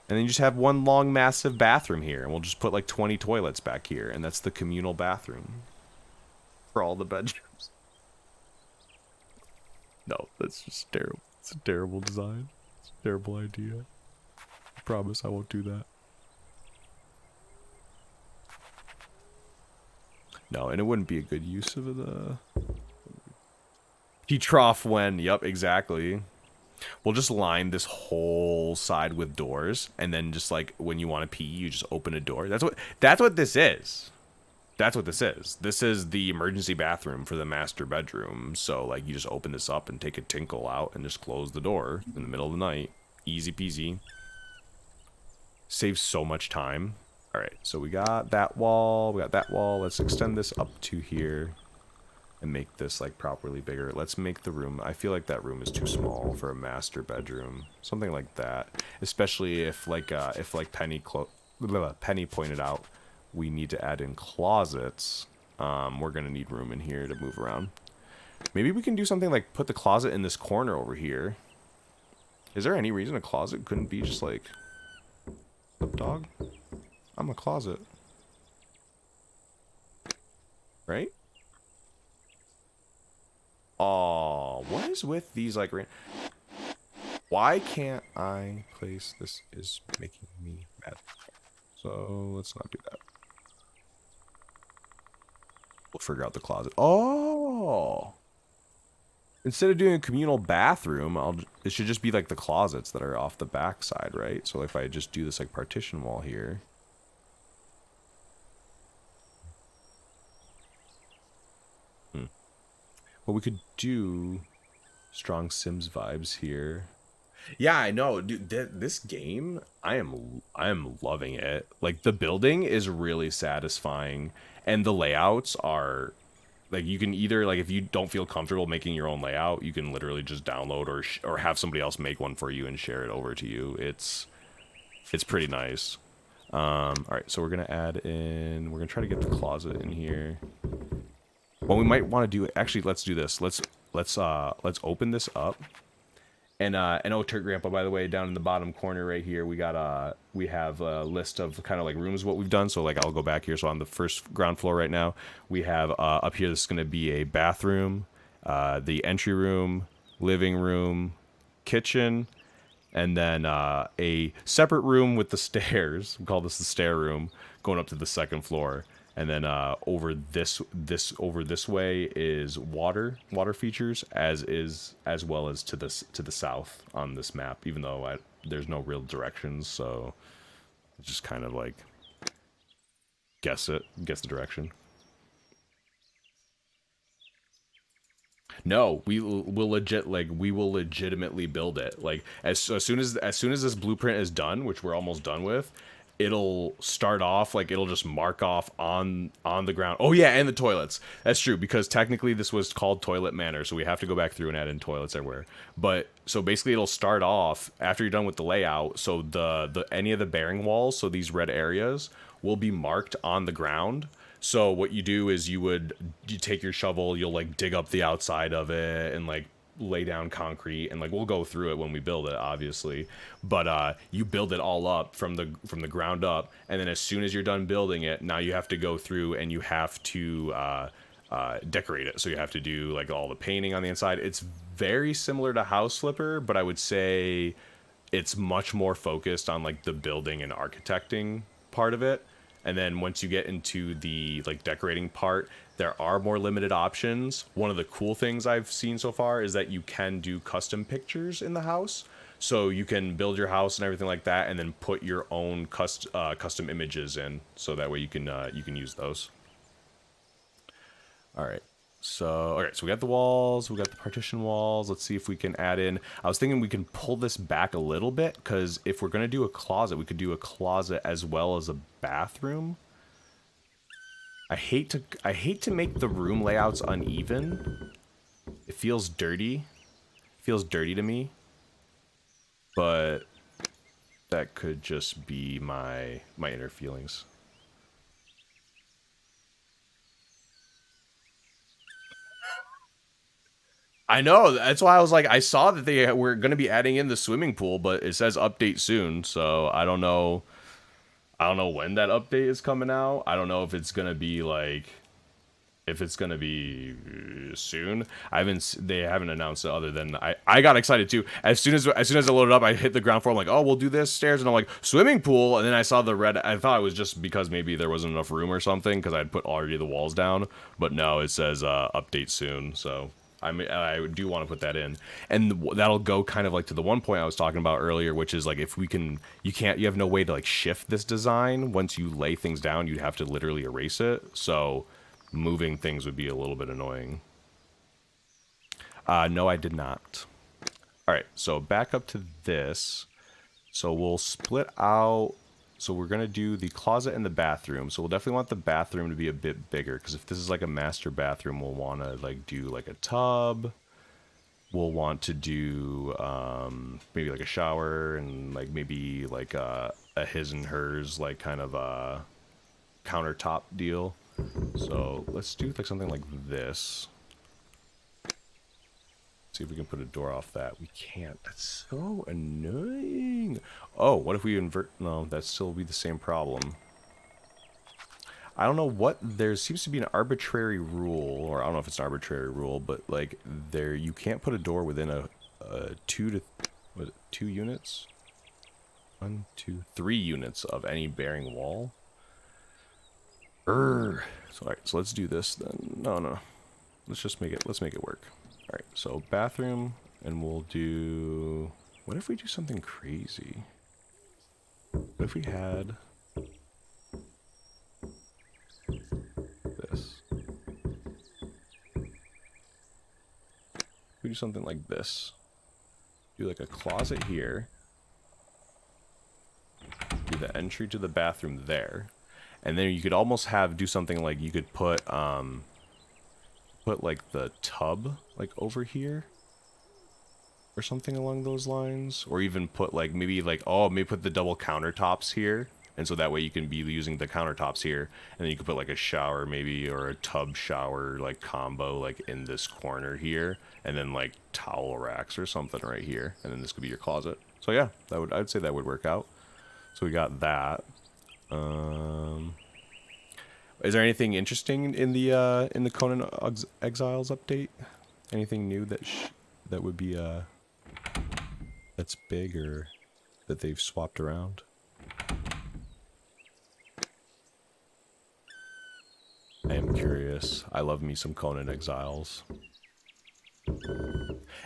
And then you just have one long, massive bathroom here. And we'll just put like 20 toilets back here. And that's the communal bathroom. For all the bedrooms. No, that's just terrible. It's a terrible design. It's a terrible idea. I promise I won't do that. No, and it wouldn't be a good use of the... Pee trough when... Yep, exactly. We'll just line this whole side with doors, and then just like when you want to pee, you just open a door. That's what this is. That's what this is. This is the emergency bathroom for the master bedroom. So like you just open this up and take a tinkle out and just close the door in the middle of the night. Easy peasy. Saves so much time. All right, so we got that wall. We got that wall. Let's extend this up to here and make this like properly bigger. Let's make the room. I feel like that room is too small for a master bedroom. Something like that. Especially if like Penny pointed out, we need to add in closets. We're gonna need room in here to move around. Maybe we can do something like put the closet in this corner over here. Is there any reason a closet couldn't be just like, dog? I'm a closet. Right? Oh, what is with these like... Why can't I place... This is making me mad. So, let's not do that. We'll figure out the closet. Oh! Instead of doing a communal bathroom, it should just be like the closets that are off the back side, right? So if I just do this like partition wall here... Well, we could do strong Sims vibes here. Yeah, I know, dude. This game, I am loving it. Like the building is really satisfying, and the layouts are like you can either like if you don't feel comfortable making your own layout, you can literally just download or have somebody else make one for you and share it over to you. It's pretty nice. All right, so we're gonna add in. We're gonna try to get the closet in here. What we might want to do, actually, let's do this. Let's open this up. And Turk Grandpa, by the way, down in the bottom corner right here, we have a list of kind of like rooms what we've done. So like I'll go back here. So on the first ground floor right now, we have up here this is going to be a bathroom, the entry room, living room, kitchen, and then a separate room with the stairs. We call this the stair room, going up to the second floor. And then over this way is water features as well as to the south on this map. Even though there's no real directions, so just kind of like guess the direction. No, we will legitimately build it. Like as soon as this blueprint is done, which we're almost done with. It'll start off like it'll just mark off on the ground. Oh yeah, and the toilets. That's true because technically this was called Toilet Manor, so we have to go back through and add in toilets everywhere. But so basically it'll start off after you're done with the layout. So the any of the bearing walls, so these red areas will be marked on the ground. So what you do is you take your shovel, you'll like dig up the outside of it and like lay down concrete, and like we'll go through it when we build it obviously, but you build it all up from the ground up, and then as soon as you're done building it, now you have to go through and you have to decorate it. So you have to do like all the painting on the inside. It's very similar to House Flipper, but I would say it's much more focused on like the building and architecting part of it. And then once you get into the like decorating part, there are more limited options. One of the cool things I've seen so far is that you can do custom pictures in the house. So you can build your house and everything like that, and then put your own custom images in. So that way you can use those. All right. So we got the walls, we got the partition walls. Let's see if we can add in. I was thinking we can pull this back a little bit, because if we're gonna do a closet, we could do a closet as well as a bathroom. I hate to make the room layouts uneven. It feels dirty. It feels dirty to me. But that could just be my inner feelings. I know, that's why I was like, I saw that they were going to be adding in the swimming pool, but it says update soon, so I don't know when that update is coming out. I don't know if it's going to be like, if it's going to be soon. They haven't announced it, other than I got excited too. As soon as I loaded up, I hit the ground floor. I'm like, oh, we'll do this stairs, and I'm like, swimming pool, and then I saw the red. I thought it was just because maybe there wasn't enough room or something, because I'd put already the walls down, but no, it says update soon, so I do want to put that in, and that'll go kind of like to the one point I was talking about earlier, which is like if we can, you have no way to like shift this design. Once you lay things down, you'd have to literally erase it. So moving things would be a little bit annoying. No, I did not. All right, so back up to this. So we'll split out So we're going to do the closet and the bathroom. So we'll definitely want the bathroom to be a bit bigger, because if this is like a master bathroom, we'll want to like do like a tub. We'll want to do maybe like a shower and like maybe like a his and hers like kind of a countertop deal. So let's do like something like this. See if we can put a door off that. We can't. That's so annoying. Oh, what if we invert? No, that still be the same problem. I don't know what, there seems to be an arbitrary rule, or I don't know if it's an arbitrary rule, but like there, you can't put a door within a 2 units? 1, 2, 3 units of any bearing wall. So, alright, so let's do this then. No. Let's make it work. Alright, so bathroom, and we'll do, what if we do something crazy? What if we had this? We do something like this. Do like a closet here. Do the entry to the bathroom there. And then you could almost do something like you could put like the tub like over here or something along those lines, or even put like maybe put the double countertops here, and so that way you can be using the countertops here, and then you could put like a shower maybe, or a tub shower like combo like in this corner here, and then like towel racks or something right here, and then this could be your closet. So yeah, I'd say that would work out. So we got that. Is there anything interesting in the Conan Exiles update? Anything new that would be that's big or that they've swapped around? I am curious. I love me some Conan Exiles.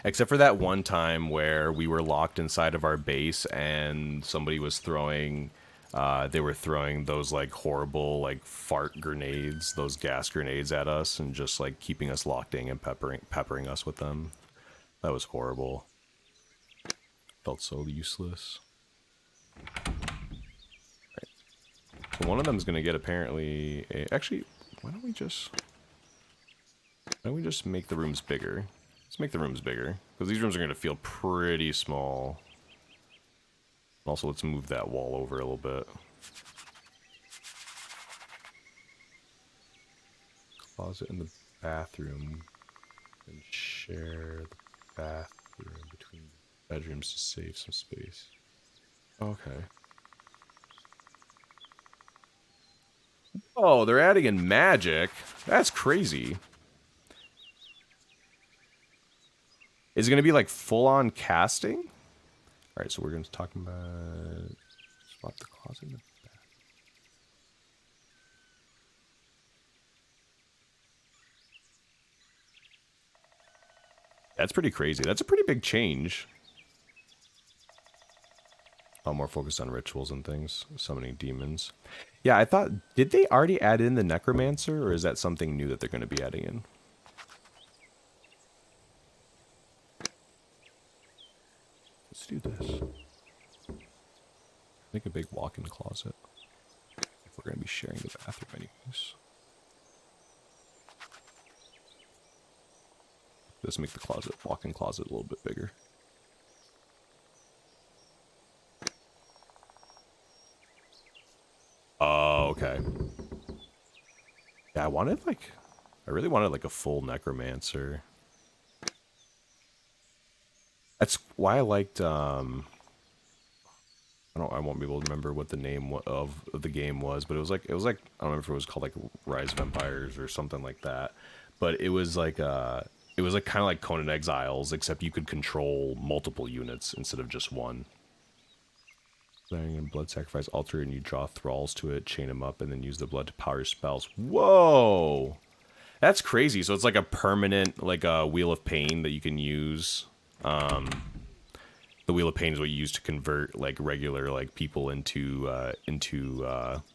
Except for that one time where we were locked inside of our base and somebody was throwing, they were throwing those like horrible like fart grenades, those gas grenades at us, and just like keeping us locked in and peppering us with them. That was horrible. Felt so useless. Right. So one of them is gonna get apparently actually, why don't we just make the rooms bigger? Let's make the rooms bigger, because these rooms are gonna feel pretty small. Also, let's move that wall over a little bit. Closet in the bathroom. And share the bathroom between bedrooms to save some space. Okay. Oh, they're adding in magic. That's crazy. Is it going to be like full-on casting? Alright, so we're going to talk about swap the closet in the bath. That's pretty crazy. That's a pretty big change. I'm more focused on rituals and things, summoning demons. Yeah, I thought, did they already add in the necromancer, or is that something new that they're going to be adding in? Let's do this. Make a big walk-in closet. If we're going to be sharing the bathroom anyways. Let's make the walk-in closet a little bit bigger. Oh, okay. Yeah, I really wanted like a full necromancer. That's why I liked, I won't be able to remember what the name of the game was, but it was like, I don't remember if it was called like Rise of Empires or something like that. But it was like kind of like Conan Exiles, except you could control multiple units instead of just one. Blood sacrifice altar, and you draw thralls to it, chain them up, and then use the blood to power your spells. Whoa! That's crazy. So it's like a permanent, like a Wheel of Pain that you can use. The Wheel of Pain is what you use to convert like regular like people into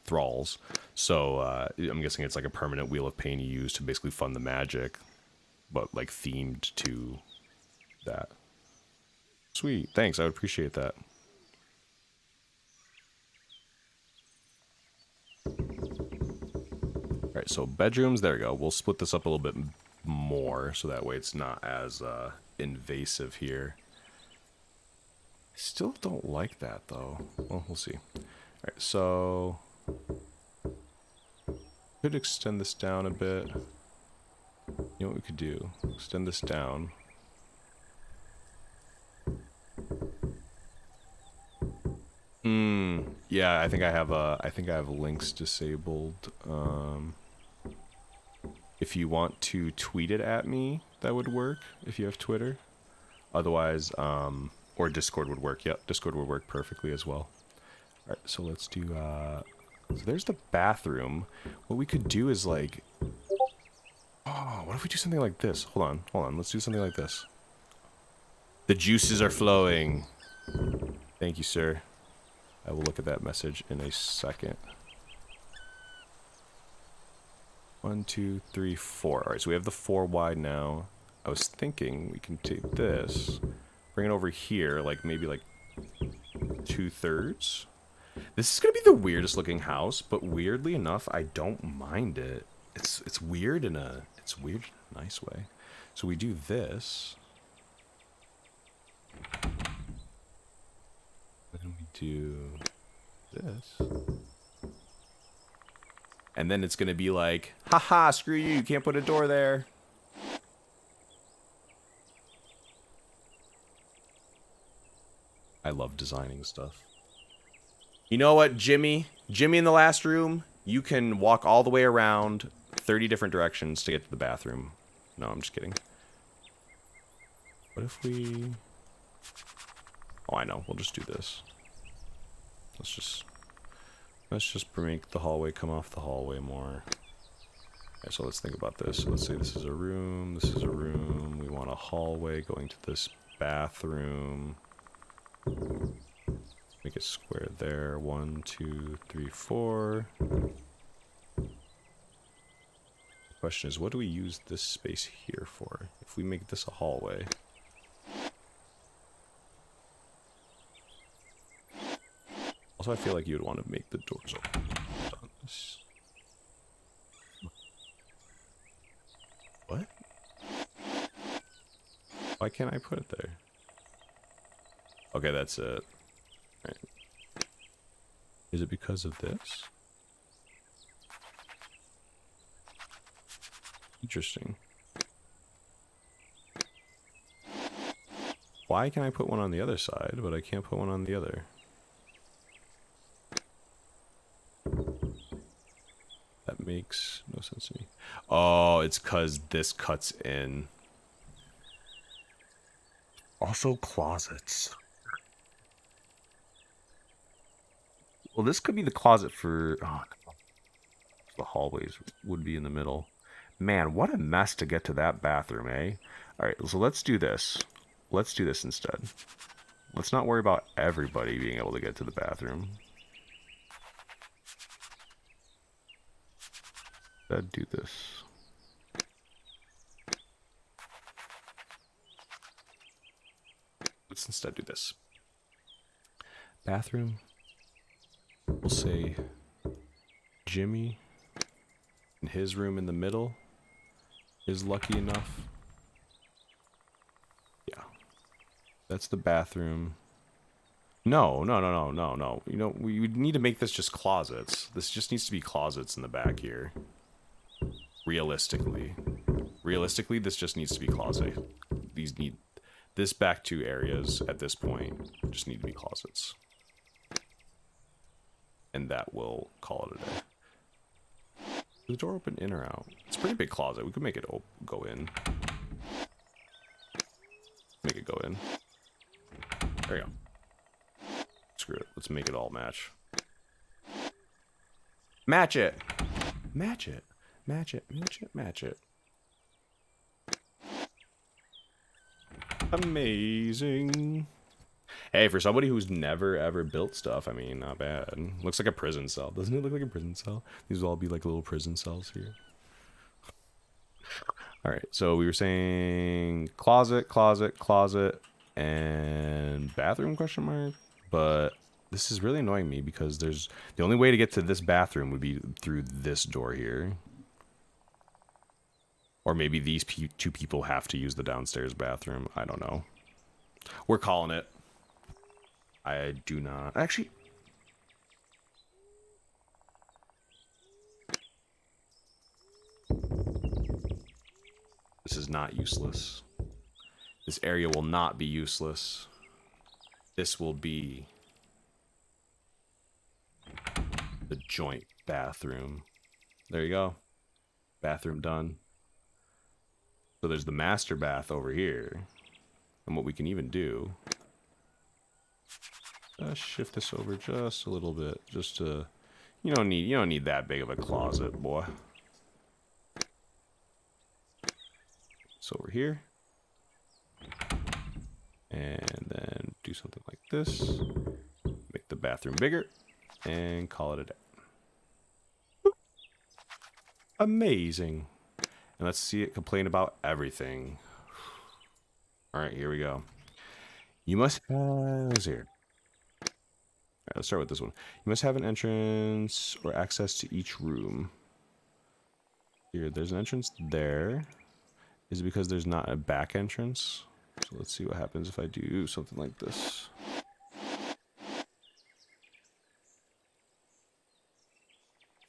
thralls. So I'm guessing it's like a permanent Wheel of Pain you use to basically fund the magic, but like themed to that. Sweet, thanks. I would appreciate that. so bedrooms, there we go. We'll split this up a little bit more so that way it's not as invasive here. Still don't like that though. Well, we'll see. Alright, so could extend this down a bit. You know what we could do? Extend this down. Yeah, I think I have links disabled. If you want to tweet it at me, that would work if you have Twitter. Otherwise, or Discord would work. Yep, Discord would work perfectly as well. Alright, so let's do, so there's the bathroom. What we could do is like, oh, what if we do something like this? Hold on, let's do something like this. The juices are flowing. Thank you, sir. I will look at that message in a second. 1, 2, 3, 4. Alright, so we have the 4 wide now. I was thinking we can take this, bring it over here, like maybe like 2/3. This is gonna be the weirdest looking house, but weirdly enough, I don't mind it. It's weird in a nice way. So we do this. Then we do this. And then it's gonna be like, haha, screw you can't put a door there. I love designing stuff. You know what, Jimmy? Jimmy in the last room, you can walk all the way around 30 different directions to get to the bathroom. No, I'm just kidding. What if we... Oh, I know. We'll just do this. Let's just make the hallway come off the hallway more. Okay, so let's think about this. So let's say this is a room, this is a room. We want a hallway going to this bathroom. Make it square there. 1, 2, 3, 4. The question is, what do we use this space here for? If we make this a hallway. Also, I feel like you would want to make the doors open. What? Why can't I put it there? Okay, that's it. Right. Is it because of this? Interesting. Why can I put one on the other side, but I can't put one on the other? That makes no sense to me. Oh, it's because this cuts in. Also closets. Well, this could be the closet for... Oh, the hallways would be in the middle. Man, what a mess to get to that bathroom, eh? Alright, so let's do this. Let's do this instead. Let's not worry about everybody being able to get to the bathroom. Instead, do this. Let's instead do this. Bathroom. We'll say Jimmy in his room in the middle is lucky enough. Yeah. That's the bathroom. No. You know, we need to make this just closets. This just needs to be closets in the back here. Realistically, this just needs to be closet. These need... This back 2 areas at this point just need to be closets. And that will call it a day. Is the door open in or out? It's a pretty big closet. We could make it go in. Make it go in. There you go. Screw it. Let's make it all match. Match it! Match it. Match it. Match it. Match it. Amazing. Hey, for somebody who's never ever built stuff, I mean, not bad. Looks like a prison cell. Doesn't it look like a prison cell? These will all be like little prison cells here. Alright, so we were saying closet, and bathroom question mark. But this is really annoying me because the only way to get to this bathroom would be through this door here. Or maybe these two people have to use the downstairs bathroom. I don't know. We're calling it. I do not... Actually... This is not useless. This area will not be useless. This will be... the joint bathroom. There you go. Bathroom done. So there's the master bath over here. And what we can even do... shift this over just a little bit. Just to... You don't need that big of a closet, boy. So over here. And then do something like this. Make the bathroom bigger. And call it a day. Amazing. And let's see it complain about everything. Alright, here we go. You must have... Let's here. Alright, let's start with this one. You must have an entrance or access to each room. Here, there's an entrance there. Is it because there's not a back entrance? So let's see what happens if I do something like this.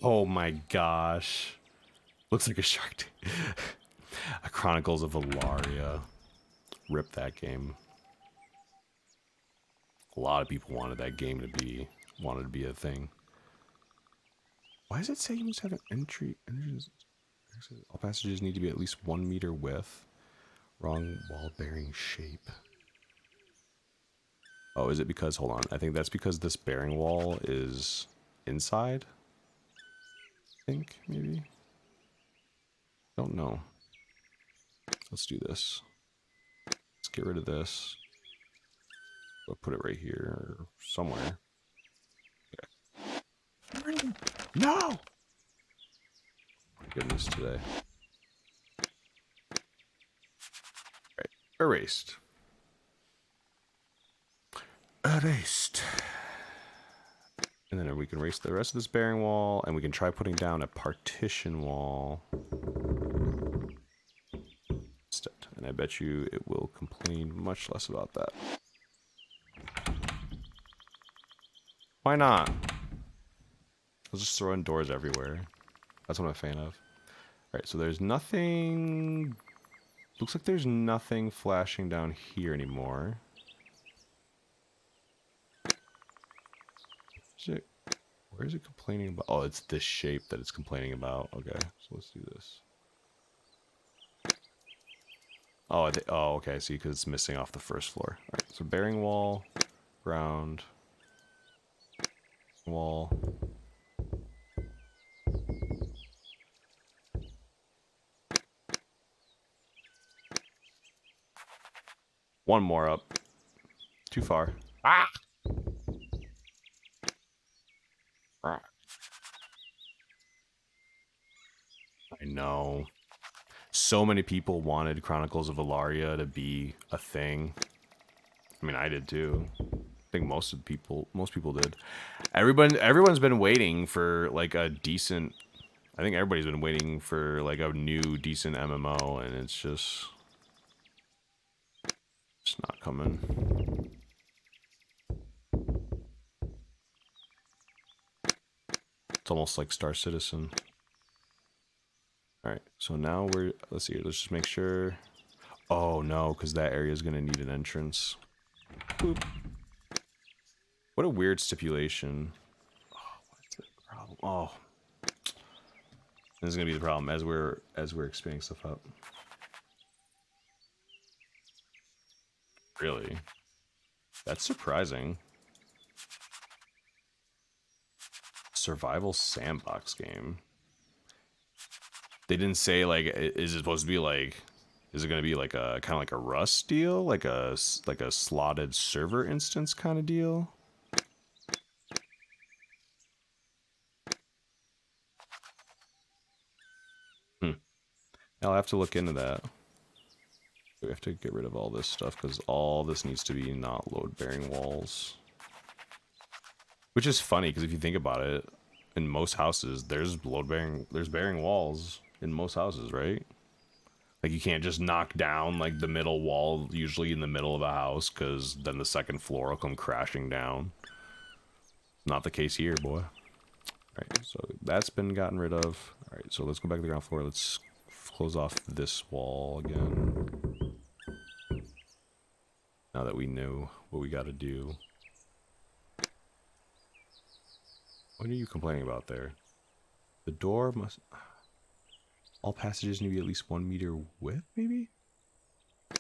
Oh my gosh. Looks like a Shark Tank. A Chronicles of Valaria. Rip that game. A lot of people wanted that game to be a thing. Why does it say you must have an entry? All passages need to be at least 1 meter width. Wrong wall bearing shape. Oh, is it because, hold on, I think that's because this bearing wall is inside? I think, maybe? Don't know. Let's do this. Let's get rid of this. I'll put it right here or somewhere. Okay. No! My goodness, today. Right. Erased. Erased. And then we can erase the rest of this bearing wall, and we can try putting down a partition wall. Instead. And I bet you it will complain much less about that. Why not? I'll just throw in doors everywhere. That's what I'm a fan of. Alright, so there's nothing... Looks like there's nothing flashing down here anymore. Where is it complaining about? Oh, it's this shape that it's complaining about. Okay, so let's do this. Oh, oh, okay, see, because it's missing off the first floor. Alright, so bearing wall, ground, wall. One more up. Too far. Ah! I know. So many people wanted Chronicles of Valaria to be a thing. I mean, I did too. I think most people did. Everyone's been waiting for like a decent. I think everybody's been waiting for like a new decent MMO, and it's just not coming. It's almost like Star Citizen. Alright, so now let's see, let's just make sure. Oh no, because that area is going to need an entrance. Boop. What a weird stipulation. Oh, what's the problem? Oh. This is going to be the problem as we're expanding stuff up. Really? That's surprising. Survival sandbox game. They didn't say like, is it supposed to be like, is it going to be like a kind of like a Rust deal, like a slotted server instance kind of deal? I'll have to look into that. We have to get rid of all this stuff because all this needs to be not load bearing walls. Which is funny because if you think about it, in most houses there's bearing walls in most houses, right? Like, you can't just knock down, like, the middle wall, usually in the middle of a house, because then the second floor will come crashing down. Not the case here, boy. Alright, so that's been gotten rid of. Alright, so let's go back to the ground floor. Let's close off this wall again. Now that we know what we gotta do. What are you complaining about there? The door must... All passages need to be at least 1 meter width, maybe? I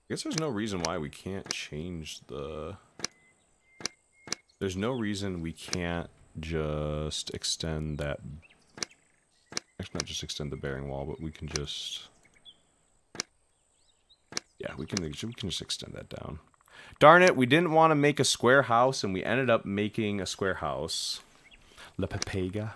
guess there's no reason why we can't change the... There's no reason we can't just extend that... Actually, not just extend the bearing wall, but we can just... Yeah, we can just extend that down. Darn it, we didn't want to make a square house, and we ended up making a square house. La Pepega.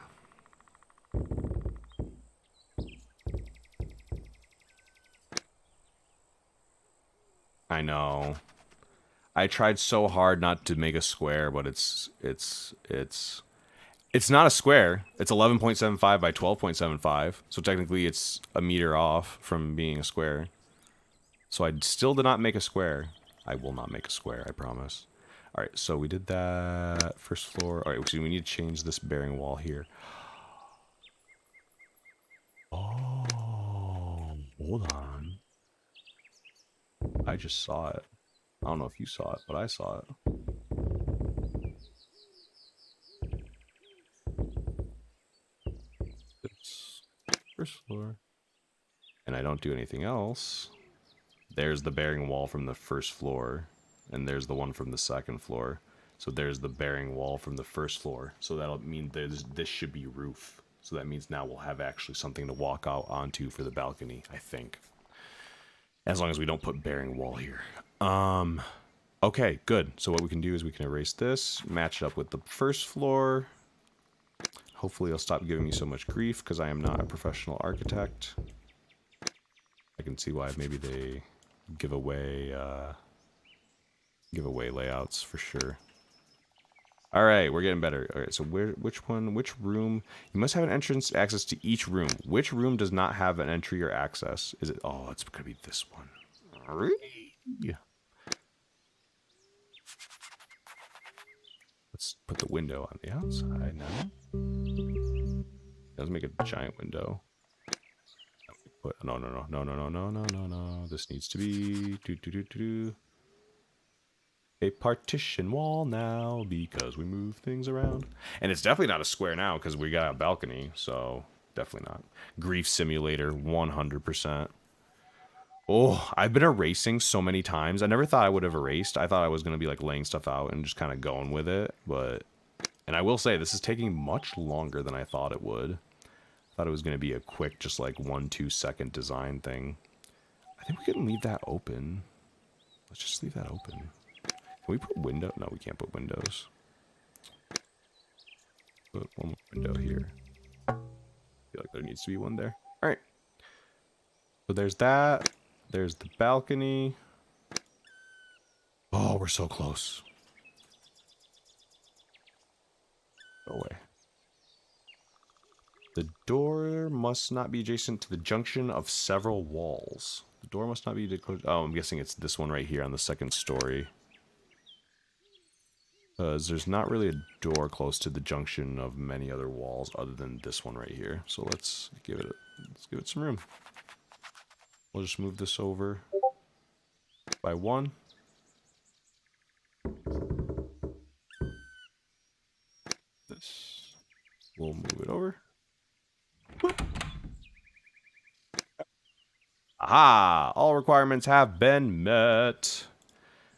I know. I tried so hard not to make a square, but it's not a square. It's 11.75 by 12.75. So technically it's a meter off from being a square. So I still did not make a square. I will not make a square, I promise. Alright, so we did that first floor. Alright, so we need to change this bearing wall here. Oh, hold on. I just saw it. I don't know if you saw it, but I saw it. It's first floor. And I don't do anything else. There's the bearing wall from the first floor. And there's the one from the second floor. So there's the bearing wall from the first floor. So that'll mean this should be roof. So that means now we'll have actually something to walk out onto for the balcony, I think. As long as we don't put bearing wall here. Okay, good. So what we can do is we can erase this, match it up with the first floor. Hopefully it'll stop giving me so much grief because I am not a professional architect. I can see why maybe they give away layouts for sure. All right, we're getting better. All right, so which room? You must have an entrance access to each room. Which room does not have an entry or access? Is it? Oh, it's gonna be this one. Yeah. Let's put the window on the outside now. Let's make a giant window. No. This needs to be a partition wall now because we move things around. And it's definitely not a square now because we got a balcony, so definitely not. Grief simulator, 100%. Oh, I've been erasing so many times. I never thought I would have erased. I thought I was going to be like laying stuff out and just kind of going with it. And I will say, this is taking much longer than I thought it would. I thought it was going to be a quick, just like 1-2 second design thing. I think we can leave that open. Let's just leave that open. Can we put window? No, we can't put windows. Put one more window here. I feel like there needs to be one there. All right. So there's that. There's the balcony. Oh, we're so close. Go away. The door must not be adjacent to the junction of several walls. The door must not be... Oh, I'm guessing it's this one right here on the second story. Because there's not really a door close to the junction of many other walls other than this one right here. So let's give it some room. We'll just move this over by 1. This. We'll move it over. Aha! All requirements have been met.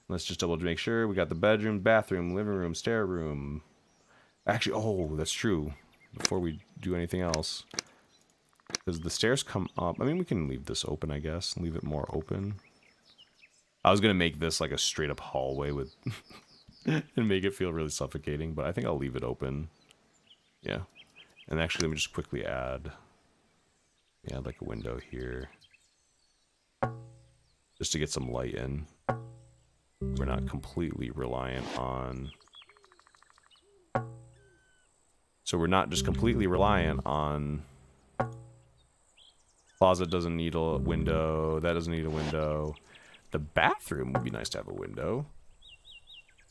Let's just double make sure we got the bedroom, bathroom, living room, stair room. Actually, oh, that's true. Before we do anything else. Because the stairs come up. I mean, we can leave this open, I guess. Leave it more open. I was going to make this like a straight up hallway with... and make it feel really suffocating. But I think I'll leave it open. Yeah. And actually, let me just quickly add... Yeah, like a window here. Just to get some light in. We're not completely reliant on... So we're not just completely reliant on Closet doesn't need a window. That doesn't need a window. The bathroom would be nice to have a window.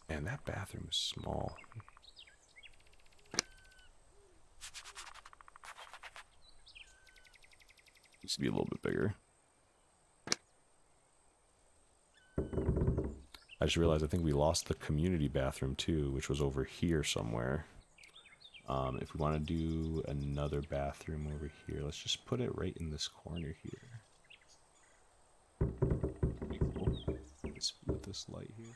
And that bathroom is small. Needs to be a little bit bigger. I just realized I think we lost the community bathroom too, which was over here somewhere. If we want to do another bathroom over here, let's just put it right in this corner here. Pretty cool. With this light here.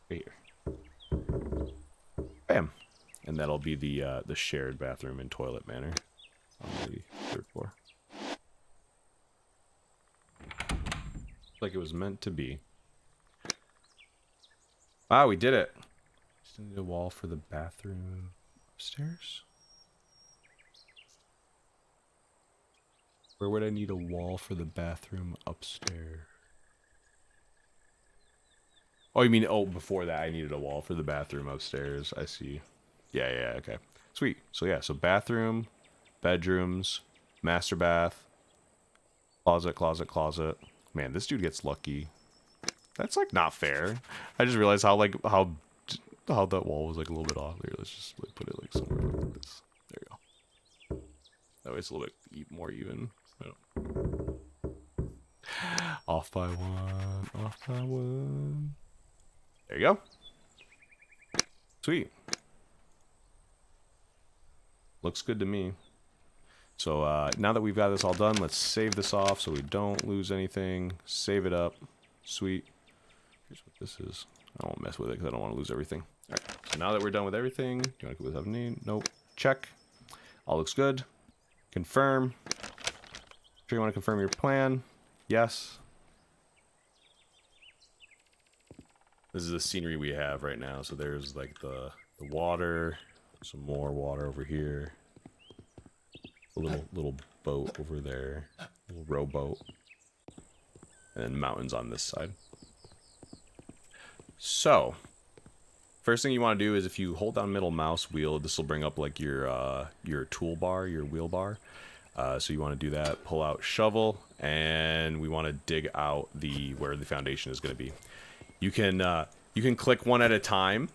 Right here. Bam. And that'll be the shared bathroom and toilet manner on the 3rd floor. Like it was meant to be. Ah, we did it. Still need a wall for the bathroom upstairs. Where would I need a wall for the bathroom upstairs? Oh, you mean, oh, before that I needed a wall for the bathroom upstairs. I see. Yeah, okay. Sweet. So yeah, so bathroom, bedrooms, master bath, closet. Man, this dude gets lucky. That's like not fair. I just realized how that wall was like a little bit off. Here, let's just like, put it like somewhere like this. There you go. That way it's a little bit more even. Off by one. There you go. Sweet. Looks good to me. So now that we've got this all done, let's save this off so we don't lose anything. Save it up. Sweet. Here's what this is. I won't mess with it because I don't want to lose everything. All right. So now that we're done with everything, do you want to go with name? Nope. Check. All looks good. Confirm. Sure you want to confirm your plan? Yes. This is the scenery we have right now. So there's like the water, some more water over here. A little boat over there, a little rowboat, and then mountains on this side. So, first thing you want to do is if you hold down middle mouse wheel, this will bring up like your toolbar, your wheel bar. So you want to do that. Pull out shovel, and we want to dig out where the foundation is going to be. You can click one at a time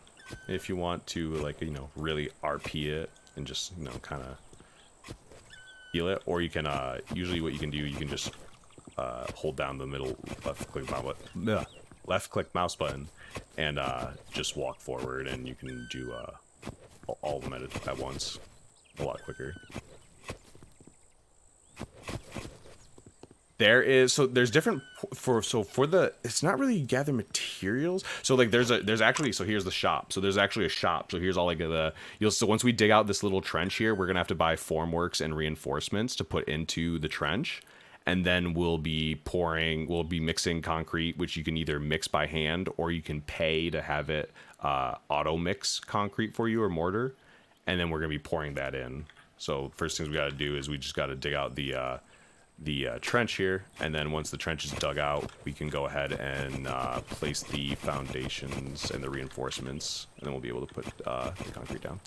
if you want to, like, you know, really RP it and just, you know, kind of it, or you can usually what you can do, you can just hold down the middle left click mouse button and just walk forward, and you can do all of them at once a lot quicker. There's different for the, it's not really gather materials. So like there's actually, so here's the shop. So there's actually a shop. So here's all like so once we dig out this little trench here, we're gonna have to buy formworks and reinforcements to put into the trench, and then we'll be mixing concrete, which you can either mix by hand or you can pay to have it auto mix concrete for you, or mortar, and then we're gonna be pouring that in. So first things we gotta do is we just gotta dig out the trench here, and then once the trench is dug out, we can go ahead and place the foundations and the reinforcements, and then we'll be able to put the concrete down.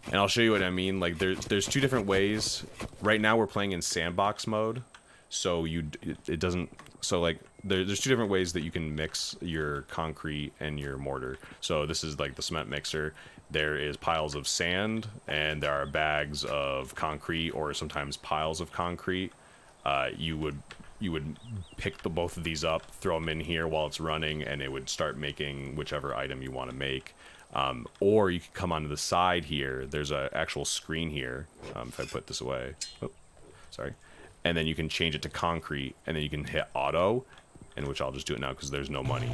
And I'll show you what I mean. Like there's two different ways. Right now we're playing in sandbox mode, so it doesn't. So like there's two different ways that you can mix your concrete and your mortar. So this is like the cement mixer. There is piles of sand, and there are bags of concrete, or sometimes piles of concrete. You would pick both of these up, throw them in here while it's running, and it would start making whichever item you want to make. Or you could come onto the side here. There's an actual screen here. If I put this away, sorry, and then you can change it to concrete, and then you can hit auto, and which I'll just do it now because there's no money.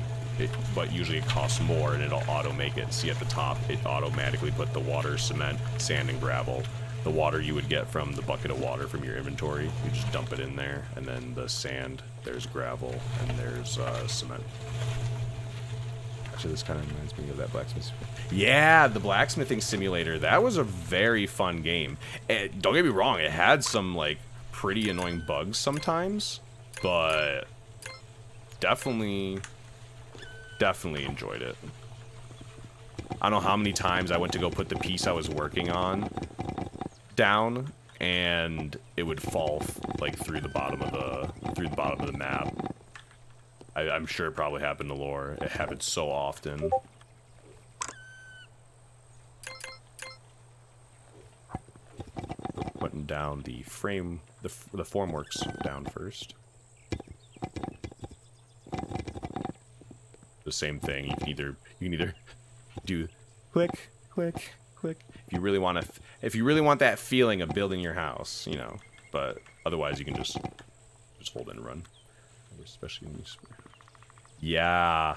But usually it costs more, and it'll auto make it. See at the top, it automatically put the water, cement, sand, and gravel. The water you would get from the bucket of water from your inventory, you just dump it in there, and then the sand, there's gravel, and there's cement. Actually, this kind of reminds me of that blacksmith. Yeah, the blacksmithing simulator. That was a very fun game. And don't get me wrong, it had some like pretty annoying bugs sometimes, but definitely enjoyed it. I don't know how many times I went to go put the piece I was working on down, and it would fall like through the bottom of the map. I'm sure it probably happened to Lore. It happens so often. Putting down the frame, the formworks down first. The same thing. You can either do click, click, click. If you really want that feeling of building your house, you know. But otherwise, you can just hold and run. Especially when you. Yeah.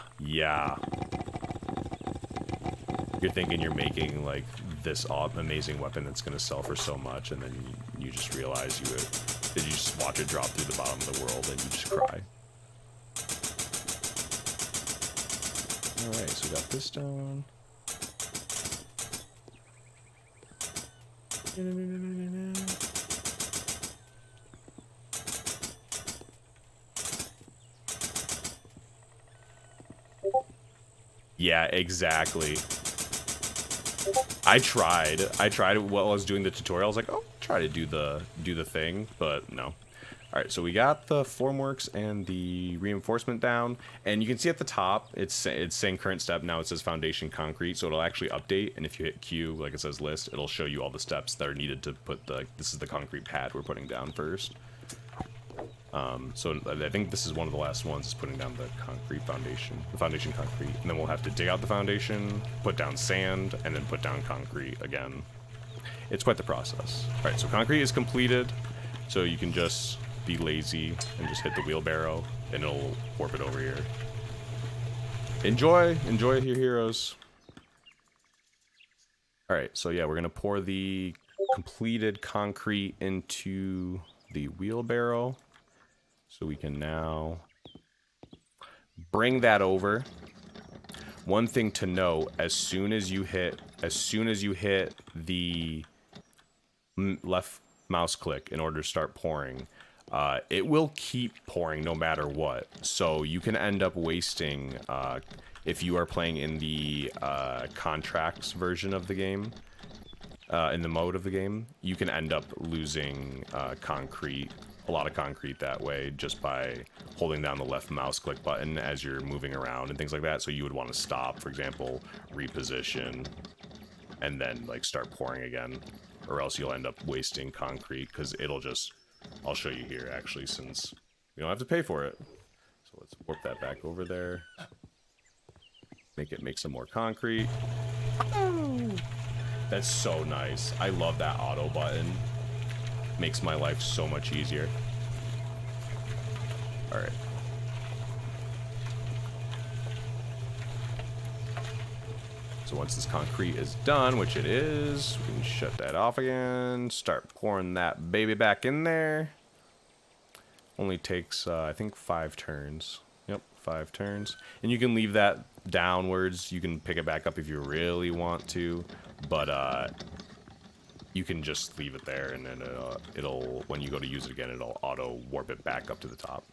You're thinking you're making like this amazing weapon that's gonna sell for so much, and then you just realize you just watch it drop through the bottom of the world, and you just cry. All right, so we got this down. Yeah, exactly. I tried while I was doing the tutorial. I was like, oh, try to do the thing, but no. All right, so we got the formworks and the reinforcement down, and you can see at the top it's saying current step. Now it says foundation concrete, so it'll actually update. And if you hit Q, like it says list, it'll show you all the steps that are needed to put this is the concrete pad we're putting down first. So I think this is one of the last ones, is putting down the concrete foundation, the foundation concrete, and then we'll have to dig out the foundation, put down sand, and then put down concrete again. It's quite the process. All right, so concrete is completed, so you can just be lazy and just hit the wheelbarrow, and it'll warp it over here. Enjoy your heroes. All right, so yeah, we're gonna pour the completed concrete into the wheelbarrow. So we can now bring that over. One thing to note, as soon as you hit the left mouse click in order to start pouring, it will keep pouring no matter what. So you can end up wasting, if you are playing in the contracts version of the game, in the mode of the game, you can end up losing a lot of concrete that way, just by holding down the left mouse click button as you're moving around and things like that. So you would want to stop, for example, reposition, and then like start pouring again, or else you'll end up wasting concrete, because it'll just, I'll show you here actually, since we don't have to pay for it. So let's warp that back over there. Make some more concrete. That's so nice. I love that auto button. Makes my life so much easier. All right. So once this concrete is done, which it is, we can shut that off again. Start pouring that baby back in there. Only takes, I think, 5 turns. Yep, 5 turns. And you can leave that downwards. You can pick it back up if you really want to. But, you can just leave it there, and then it'll, when you go to use it again, it'll auto warp it back up to the top.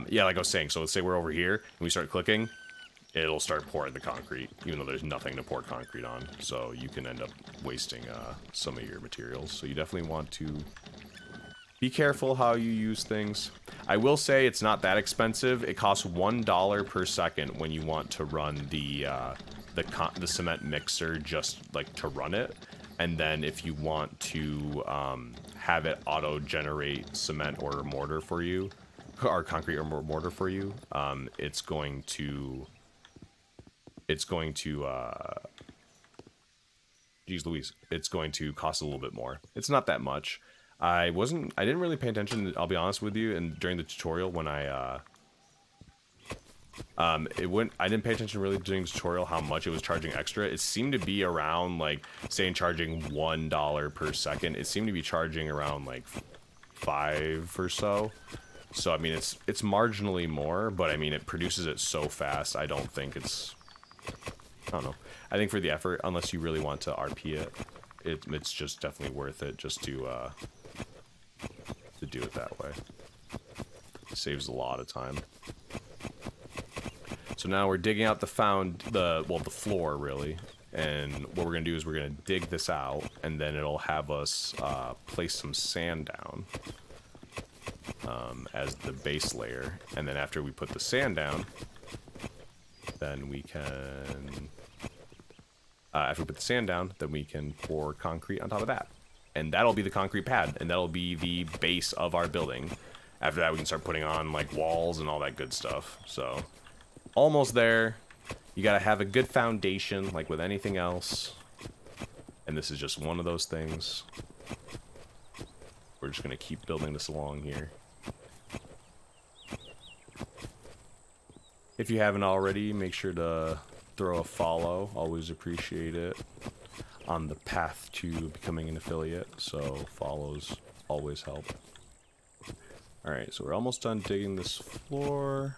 Yeah, like I was saying, so let's say we're over here and we start clicking, it'll start pouring the concrete, even though there's nothing to pour concrete on. So you can end up wasting some of your materials. So you definitely want to be careful how you use things. I will say it's not that expensive. It costs $1 per second when you want to run the cement mixer, just like to run it. And then if you want to have it auto-generate cement or mortar for you, or concrete or mortar for you, it's going to, geez Louise, it's going to cost a little bit more. It's not that much. I didn't really pay attention, I'll be honest with you, and during the tutorial when I didn't pay attention really during the tutorial how much it was charging extra. It seemed to be around, like, saying charging $1 per second. It seemed to be charging around like 5 or so. So I mean, it's marginally more, but I mean, it produces it so fast. I don't think it's, I don't know. I think for the effort, unless you really want to RP it, it's just definitely worth it just to do it that way. It saves a lot of time. So now we're digging out the floor, really. And what we're going to do is we're going to dig this out, and then it'll have us place some sand down as the base layer. And then after we put the sand down, then we can... after we put the sand down, then we can pour concrete on top of that. And that'll be the concrete pad, and that'll be the base of our building. After that, we can start putting on, like, walls and all that good stuff. So, almost there. You gotta have a good foundation, like with anything else. And this is just one of those things. We're just gonna keep building this along here. If you haven't already, make sure to throw a follow. Always appreciate it. On the path to becoming an affiliate, so follows always help. Alright, so we're almost done digging this floor.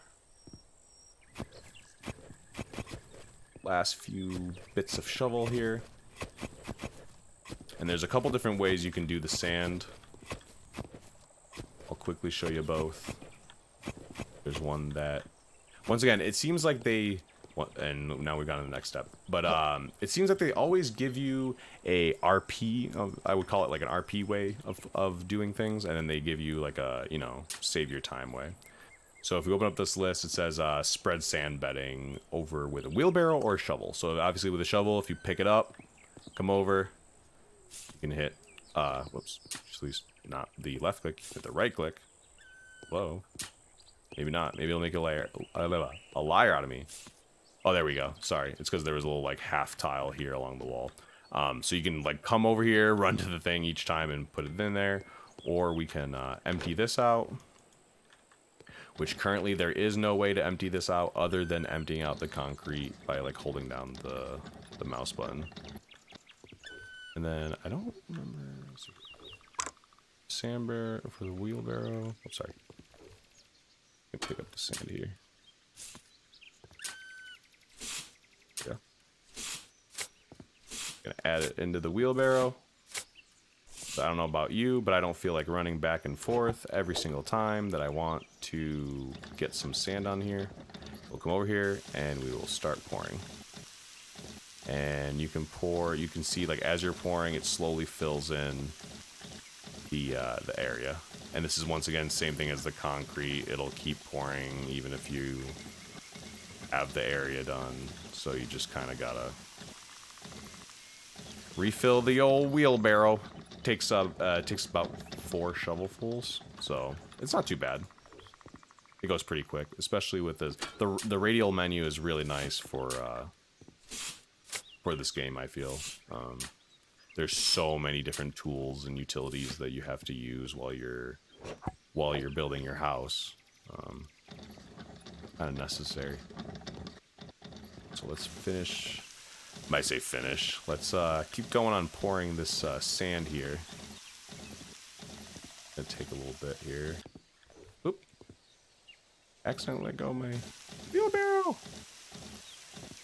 Last few bits of shovel here. And there's a couple different ways you can do the sand. I'll quickly show you both. There's one that... Once again, it seems like they... And now we've gone to the next step. But it seems like they always give you a RP. I would call it like an RP way of doing things. And then they give you like a, you know, save your time way. So if we open up this list, it says spread sand bedding over with a wheelbarrow or a shovel. So obviously with a shovel, if you pick it up, come over, you can hit, whoops, at least not the left click, hit the right click. Whoa. Maybe not. Maybe it'll make a liar out of me. Oh, there we go. Sorry. It's because there was a little like half tile here along the wall. So you can like come over here, run to the thing each time and put it in there. Or we can empty this out. Which currently there is no way to empty this out other than emptying out the concrete by like holding down the mouse button. And then I don't remember sandbar for the wheelbarrow. Oh, sorry. Let me pick up the sand here. Yeah. Gonna add it into the wheelbarrow. I don't know about you, but I don't feel like running back and forth every single time that I want to get some sand on here. We'll come over here and we will start pouring. And you can pour, you can see like as you're pouring, it slowly fills in the area. And this is once again, same thing as the concrete. It'll keep pouring even if you have the area done. So you just kind of gotta refill the old wheelbarrow. Takes about 4 shovelfuls, so it's not too bad. It goes pretty quick, especially with the radial menu is really nice for this game. I feel there's so many different tools and utilities that you have to use while you're building your house. Kind of necessary. So let's finish. Might say finish. Let's keep going on pouring this sand here. Gonna take a little bit here. Oop! Accidentally let go of my wheelbarrow.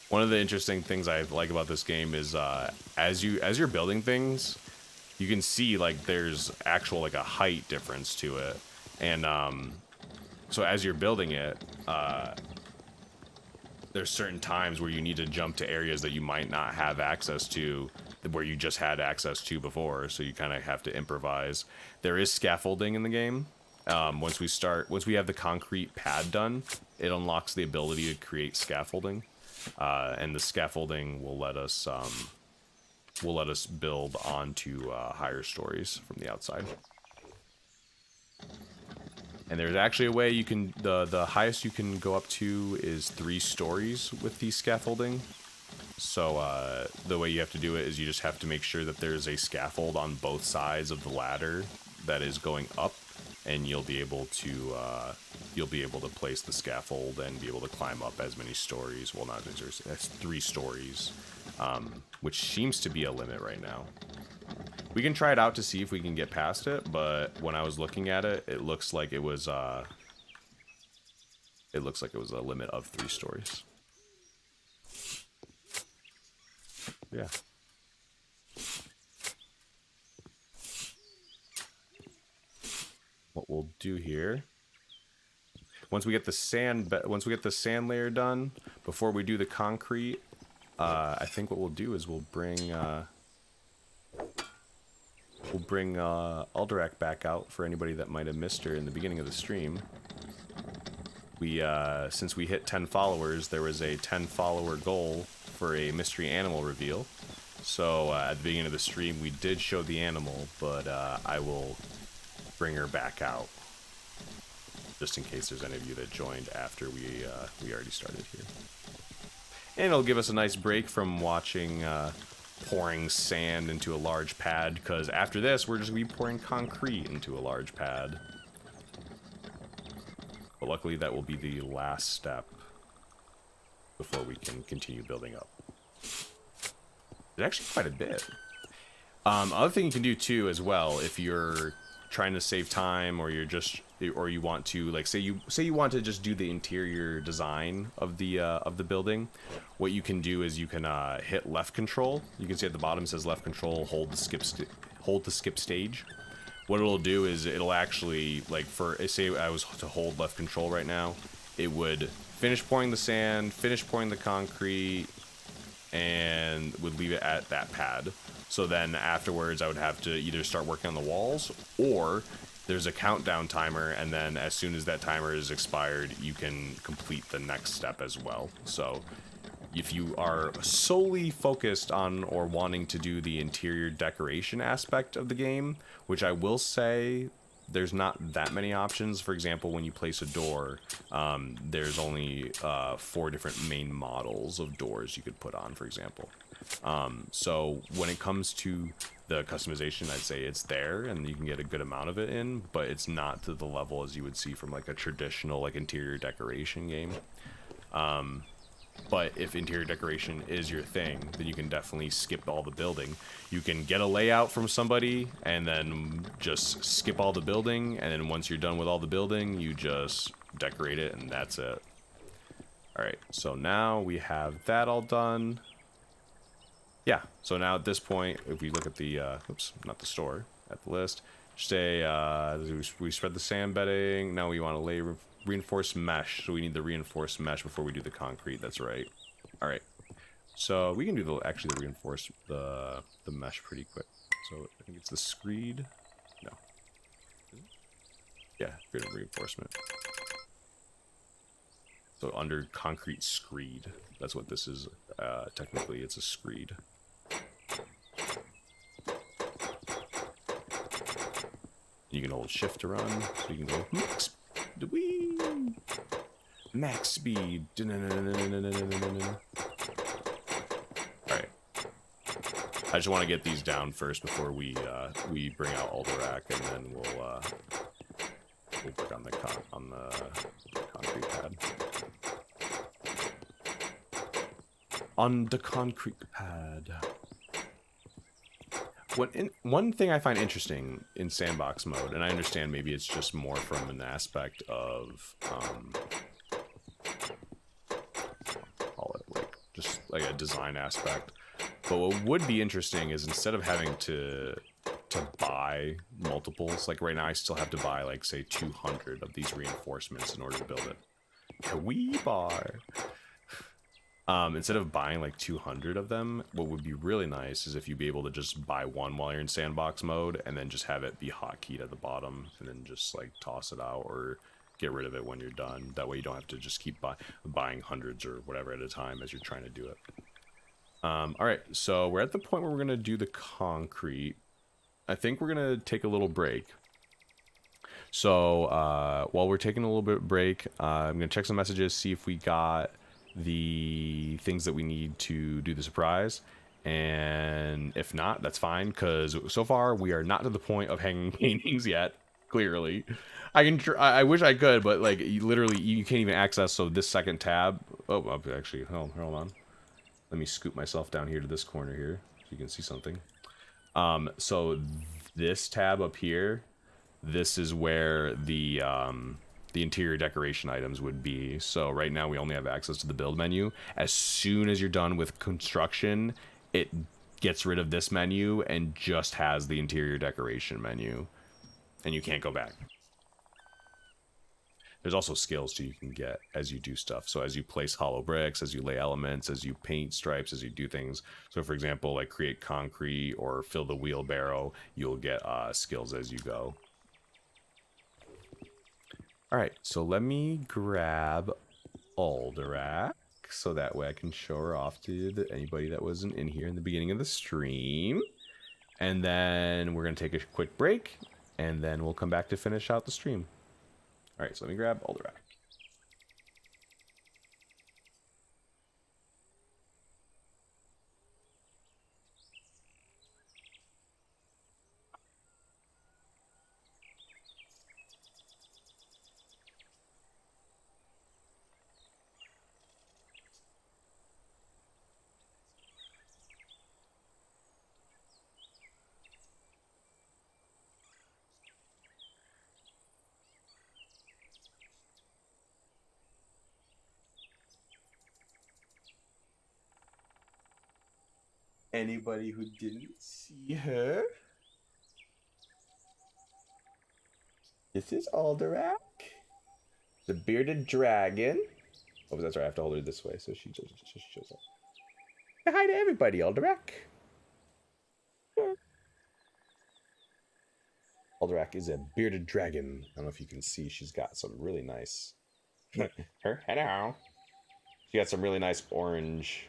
One of the interesting things I like about this game is as you're building things, you can see like there's actual like a height difference to it, and so as you're building it, there's certain times where you need to jump to areas that you might not have access to, where you just had access to before, so you kind of have to improvise. There is scaffolding in the game. Once we have the concrete pad done, it unlocks the ability to create scaffolding, and the scaffolding will let us build onto higher stories from the outside. And there's actually a way you can, the highest you can go up to is 3 stories with the scaffolding. So the way you have to do it is you just have to make sure that there's a scaffold on both sides of the ladder that is going up, and you'll be able to place the scaffold and be able to climb up as many stories. Well, not as many, that's 3 stories, which seems to be a limit right now. We can try it out to see if we can get past it, but when I was looking at it, it looks like it was a limit of 3 stories. Yeah. What we'll do here, once we get the sand layer done, before we do the concrete, I think what we'll do is we'll bring Alderac back out for anybody that might have missed her in the beginning of the stream. We since we hit 10 followers, there was a 10 follower goal for a mystery animal reveal. So at the beginning of the stream, we did show the animal, but I will bring her back out just in case there's any of you that joined after we already started here. And it'll give us a nice break from watching pouring sand into a large pad, because after this, we're just going to be pouring concrete into a large pad. But luckily, that will be the last step before we can continue building up. There's actually quite a bit. Other thing you can do too, as well, if you're trying to save time, or you want to, like, say you want to just do the interior design of the building, what you can do is you can hit left control. You can see at the bottom it says left control, hold to skip stage. What it'll do is it'll actually, like, say I was to hold left control right now, it would finish pouring the sand, finish pouring the concrete, and would leave it at that pad. So then afterwards I would have to either start working on the walls, or there's a countdown timer, and then as soon as that timer is expired, you can complete the next step as well. So if you are solely focused on or wanting to do the interior decoration aspect of the game, which I will say there's not that many options. For example, when you place a door, there's only 4 different main models of doors you could put on, for example. So when it comes to the customization, I'd say it's there and you can get a good amount of it in, but it's not to the level as you would see from like a traditional like interior decoration game. But if interior decoration is your thing, then you can definitely skip all the building. You can get a layout from somebody and then just skip all the building, and then once you're done with all the building, you just decorate it, and that's it. Alright, so now we have that all done. Yeah, so now at this point, if we look at the, oops, not the store, at the list, say, we spread the sand bedding, now we want to lay reinforced mesh, so we need the reinforced mesh before we do the concrete, that's right. Alright, so we can do the reinforced, the mesh pretty quick. So I think it's the screed, no. Yeah, good reinforcement. So under concrete screed, that's what this is, technically it's a screed. You can hold shift to run, so you can go max speed. Alright. I just want to get these down first before we bring out Alderac, and then we'll work on the concrete pad. On the concrete pad. One thing I find interesting in sandbox mode, and I understand maybe it's just more from an aspect of, call it like just like a design aspect. But what would be interesting is instead of having to buy multiples, like right now I still have to buy like say 200 of these reinforcements in order to build it. Wee bar. Instead of buying like 200 of them, what would be really nice is if you'd be able to just buy one while you're in sandbox mode, and then just have it be hotkeyed at the bottom, and then just like toss it out or get rid of it when you're done. That way you don't have to just keep buying hundreds or whatever at a time as you're trying to do it. Alright, so we're at the point where we're going to do the concrete. I think we're going to take a little break. So while we're taking a little bit of break, I'm going to check some messages, see if we got the things that we need to do the surprise, and if not, that's fine, because so far we are not to the point of hanging paintings yet. Clearly, I wish I could, but like literally you can't even access. So this second tab, oh, actually, hold on, let me scoop myself down here to this corner here so you can see something. So this tab up here, this is where the interior decoration items would be. So right now we only have access to the build menu. As soon as you're done with construction, it gets rid of this menu and just has the interior decoration menu, and you can't go back. there's also skills too you can get as you do stuff. So as you place hollow bricks, as you lay elements, as you paint stripes, as you do things. So for example, like create concrete or fill the wheelbarrow, you'll get skills as you go. All right, so let me grab Alderac so that way I can show her off to anybody that wasn't in here in the beginning of the stream. And then we're going to take a quick break, and then we'll come back to finish out the stream. All right, so let me grab Alderac. Anybody who didn't see her? This is Alderac, the bearded dragon. Oh, that's right. I have to hold her this way so she just shows up. Say hi to everybody, Alderac. Alderac is a bearded dragon. I don't know if you can see. She's got some really nice. Her hello. She got some really nice orange.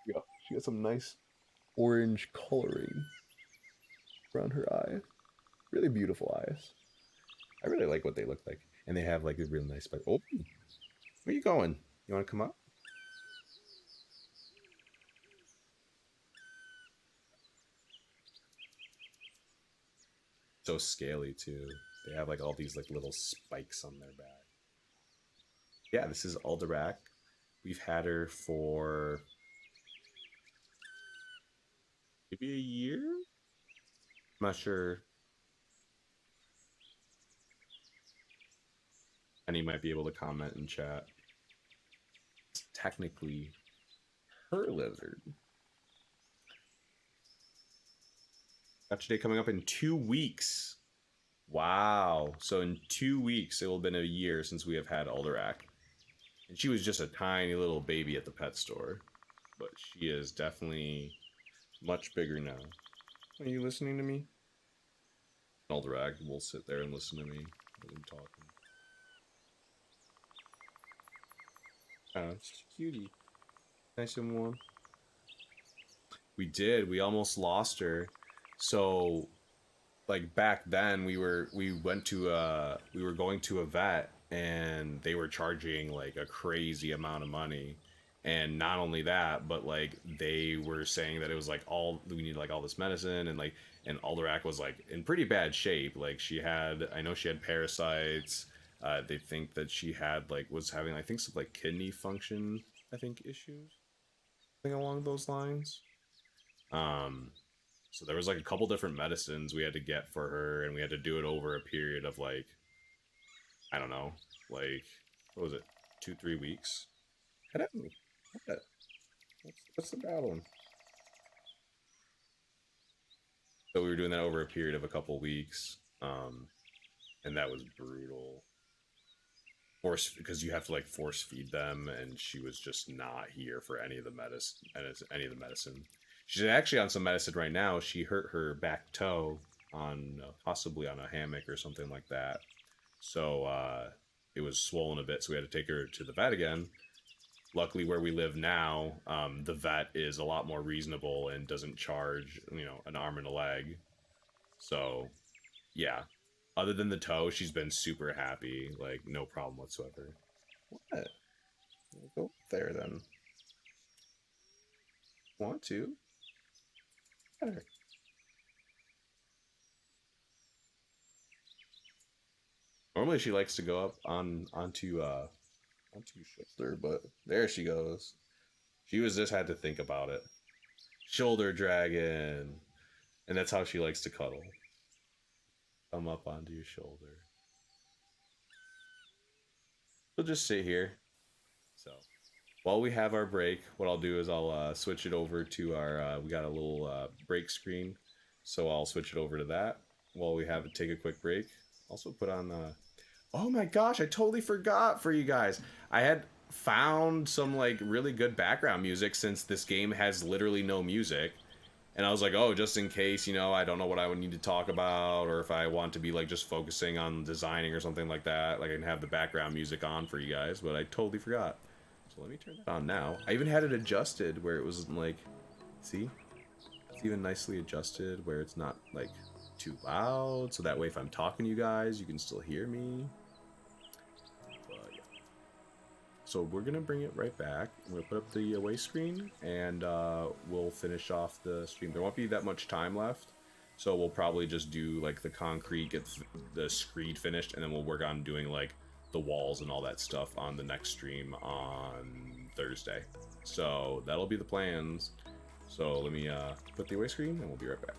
Yeah, she got some nice orange coloring around her eye. Really beautiful eyes. I really like what they look like. And they have like a real nice spike. Oh, where you going? You want to come up? So scaly too. They have like all these like little spikes on their back. Yeah, this is Alderac. We've had her for maybe a year? I'm not sure. And he might be able to comment in chat. It's technically her lizard. Gotcha Day coming up in 2 weeks. Wow. So in 2 weeks, it will have been a year since we have had Alderac. And she was just a tiny little baby at the pet store. But she is definitely much bigger now. Are you listening to me? Alderac will sit there and listen to me when I'm talking. Oh, it's just a cutie. Nice and warm. We did. We almost lost her. So, like back then, we were going to a vet, and they were charging like a crazy amount of money. And not only that, but like they were saying that it was like we need like all this medicine, and like Alderac was like in pretty bad shape. Like I know she had parasites. They think that she had was having I think some like kidney function issues, something along those lines. So there was like a couple different medicines we had to get for her, and we had to do it over a period of like I don't know, like what was it, 2-3 weeks? Head at me. What's the problem? So we were doing that over a period of a couple weeks, and that was brutal. Because you have to like force feed them, and she was just not here for any of the medicine. She's actually on some medicine right now. She hurt her back toe on possibly on a hammock or something like that. So it was swollen a bit, so we had to take her to the vet again. Luckily, where we live now, the vet is a lot more reasonable and doesn't charge, an arm and a leg. So, yeah. Other than the toe, she's been super happy. Like, no problem whatsoever. What? Go there, then. Want to? Better. Normally, she likes to go up onto shoulder, but there she goes. She just had to think about it. Shoulder dragon. And that's how she likes to cuddle. Come up onto your shoulder. We'll just sit here. So, while we have our break, what I'll do is I'll switch it over to our, we got a little break screen. So I'll switch it over to that. while we have take a quick break. Also put on oh my gosh, I totally forgot for you guys. I had found some like really good background music since this game has literally no music. And I was like, oh, just in case, you know, I don't know what I would need to talk about, or if I want to be like just focusing on designing or something like that, like I can have the background music on for you guys, but I totally forgot. So let me turn that on now. I even had it adjusted where it was like, see? It's even nicely adjusted where it's not like too loud, so that way if I'm talking to you guys, you can still hear me. Yeah. So we're gonna bring it right back. I'm gonna put up the away screen, and we'll finish off the stream. There won't be that much time left, so we'll probably just do like the concrete, get the screed finished, and then we'll work on doing like the walls and all that stuff on the next stream on Thursday. So that'll be the plans. So let me put the away screen, and we'll be right back.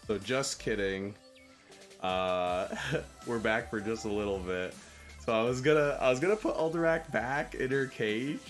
So just kidding. We're back for just a little bit. So I was gonna put Alderac back in her cage,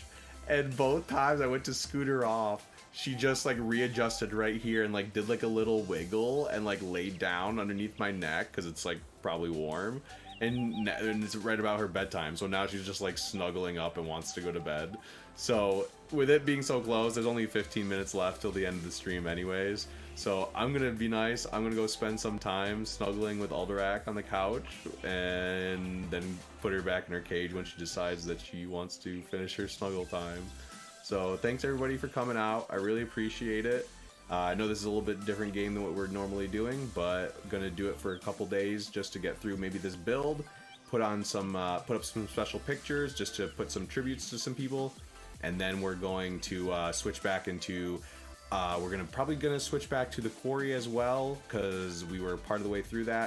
and both times I went to scoot her off, she just like readjusted right here and like did like a little wiggle and like laid down underneath my neck because it's like probably warm, and it's right about her bedtime. So now she's just like snuggling up and wants to go to bed. So with it being so close, there's only 15 minutes left till the end of the stream anyways. So I'm gonna be nice. I'm gonna go spend some time snuggling with Alderac on the couch, and then put her back in her cage when she decides that she wants to finish her snuggle time. So thanks everybody for coming out. I really appreciate it. I know this is a little bit different game than what we're normally doing, but I'm gonna do it for a couple days just to get through maybe this build, put up some special pictures just to put some tributes to some people, and then we're going to switch back into. We're probably gonna switch back to the quarry as well because we were part of the way through that,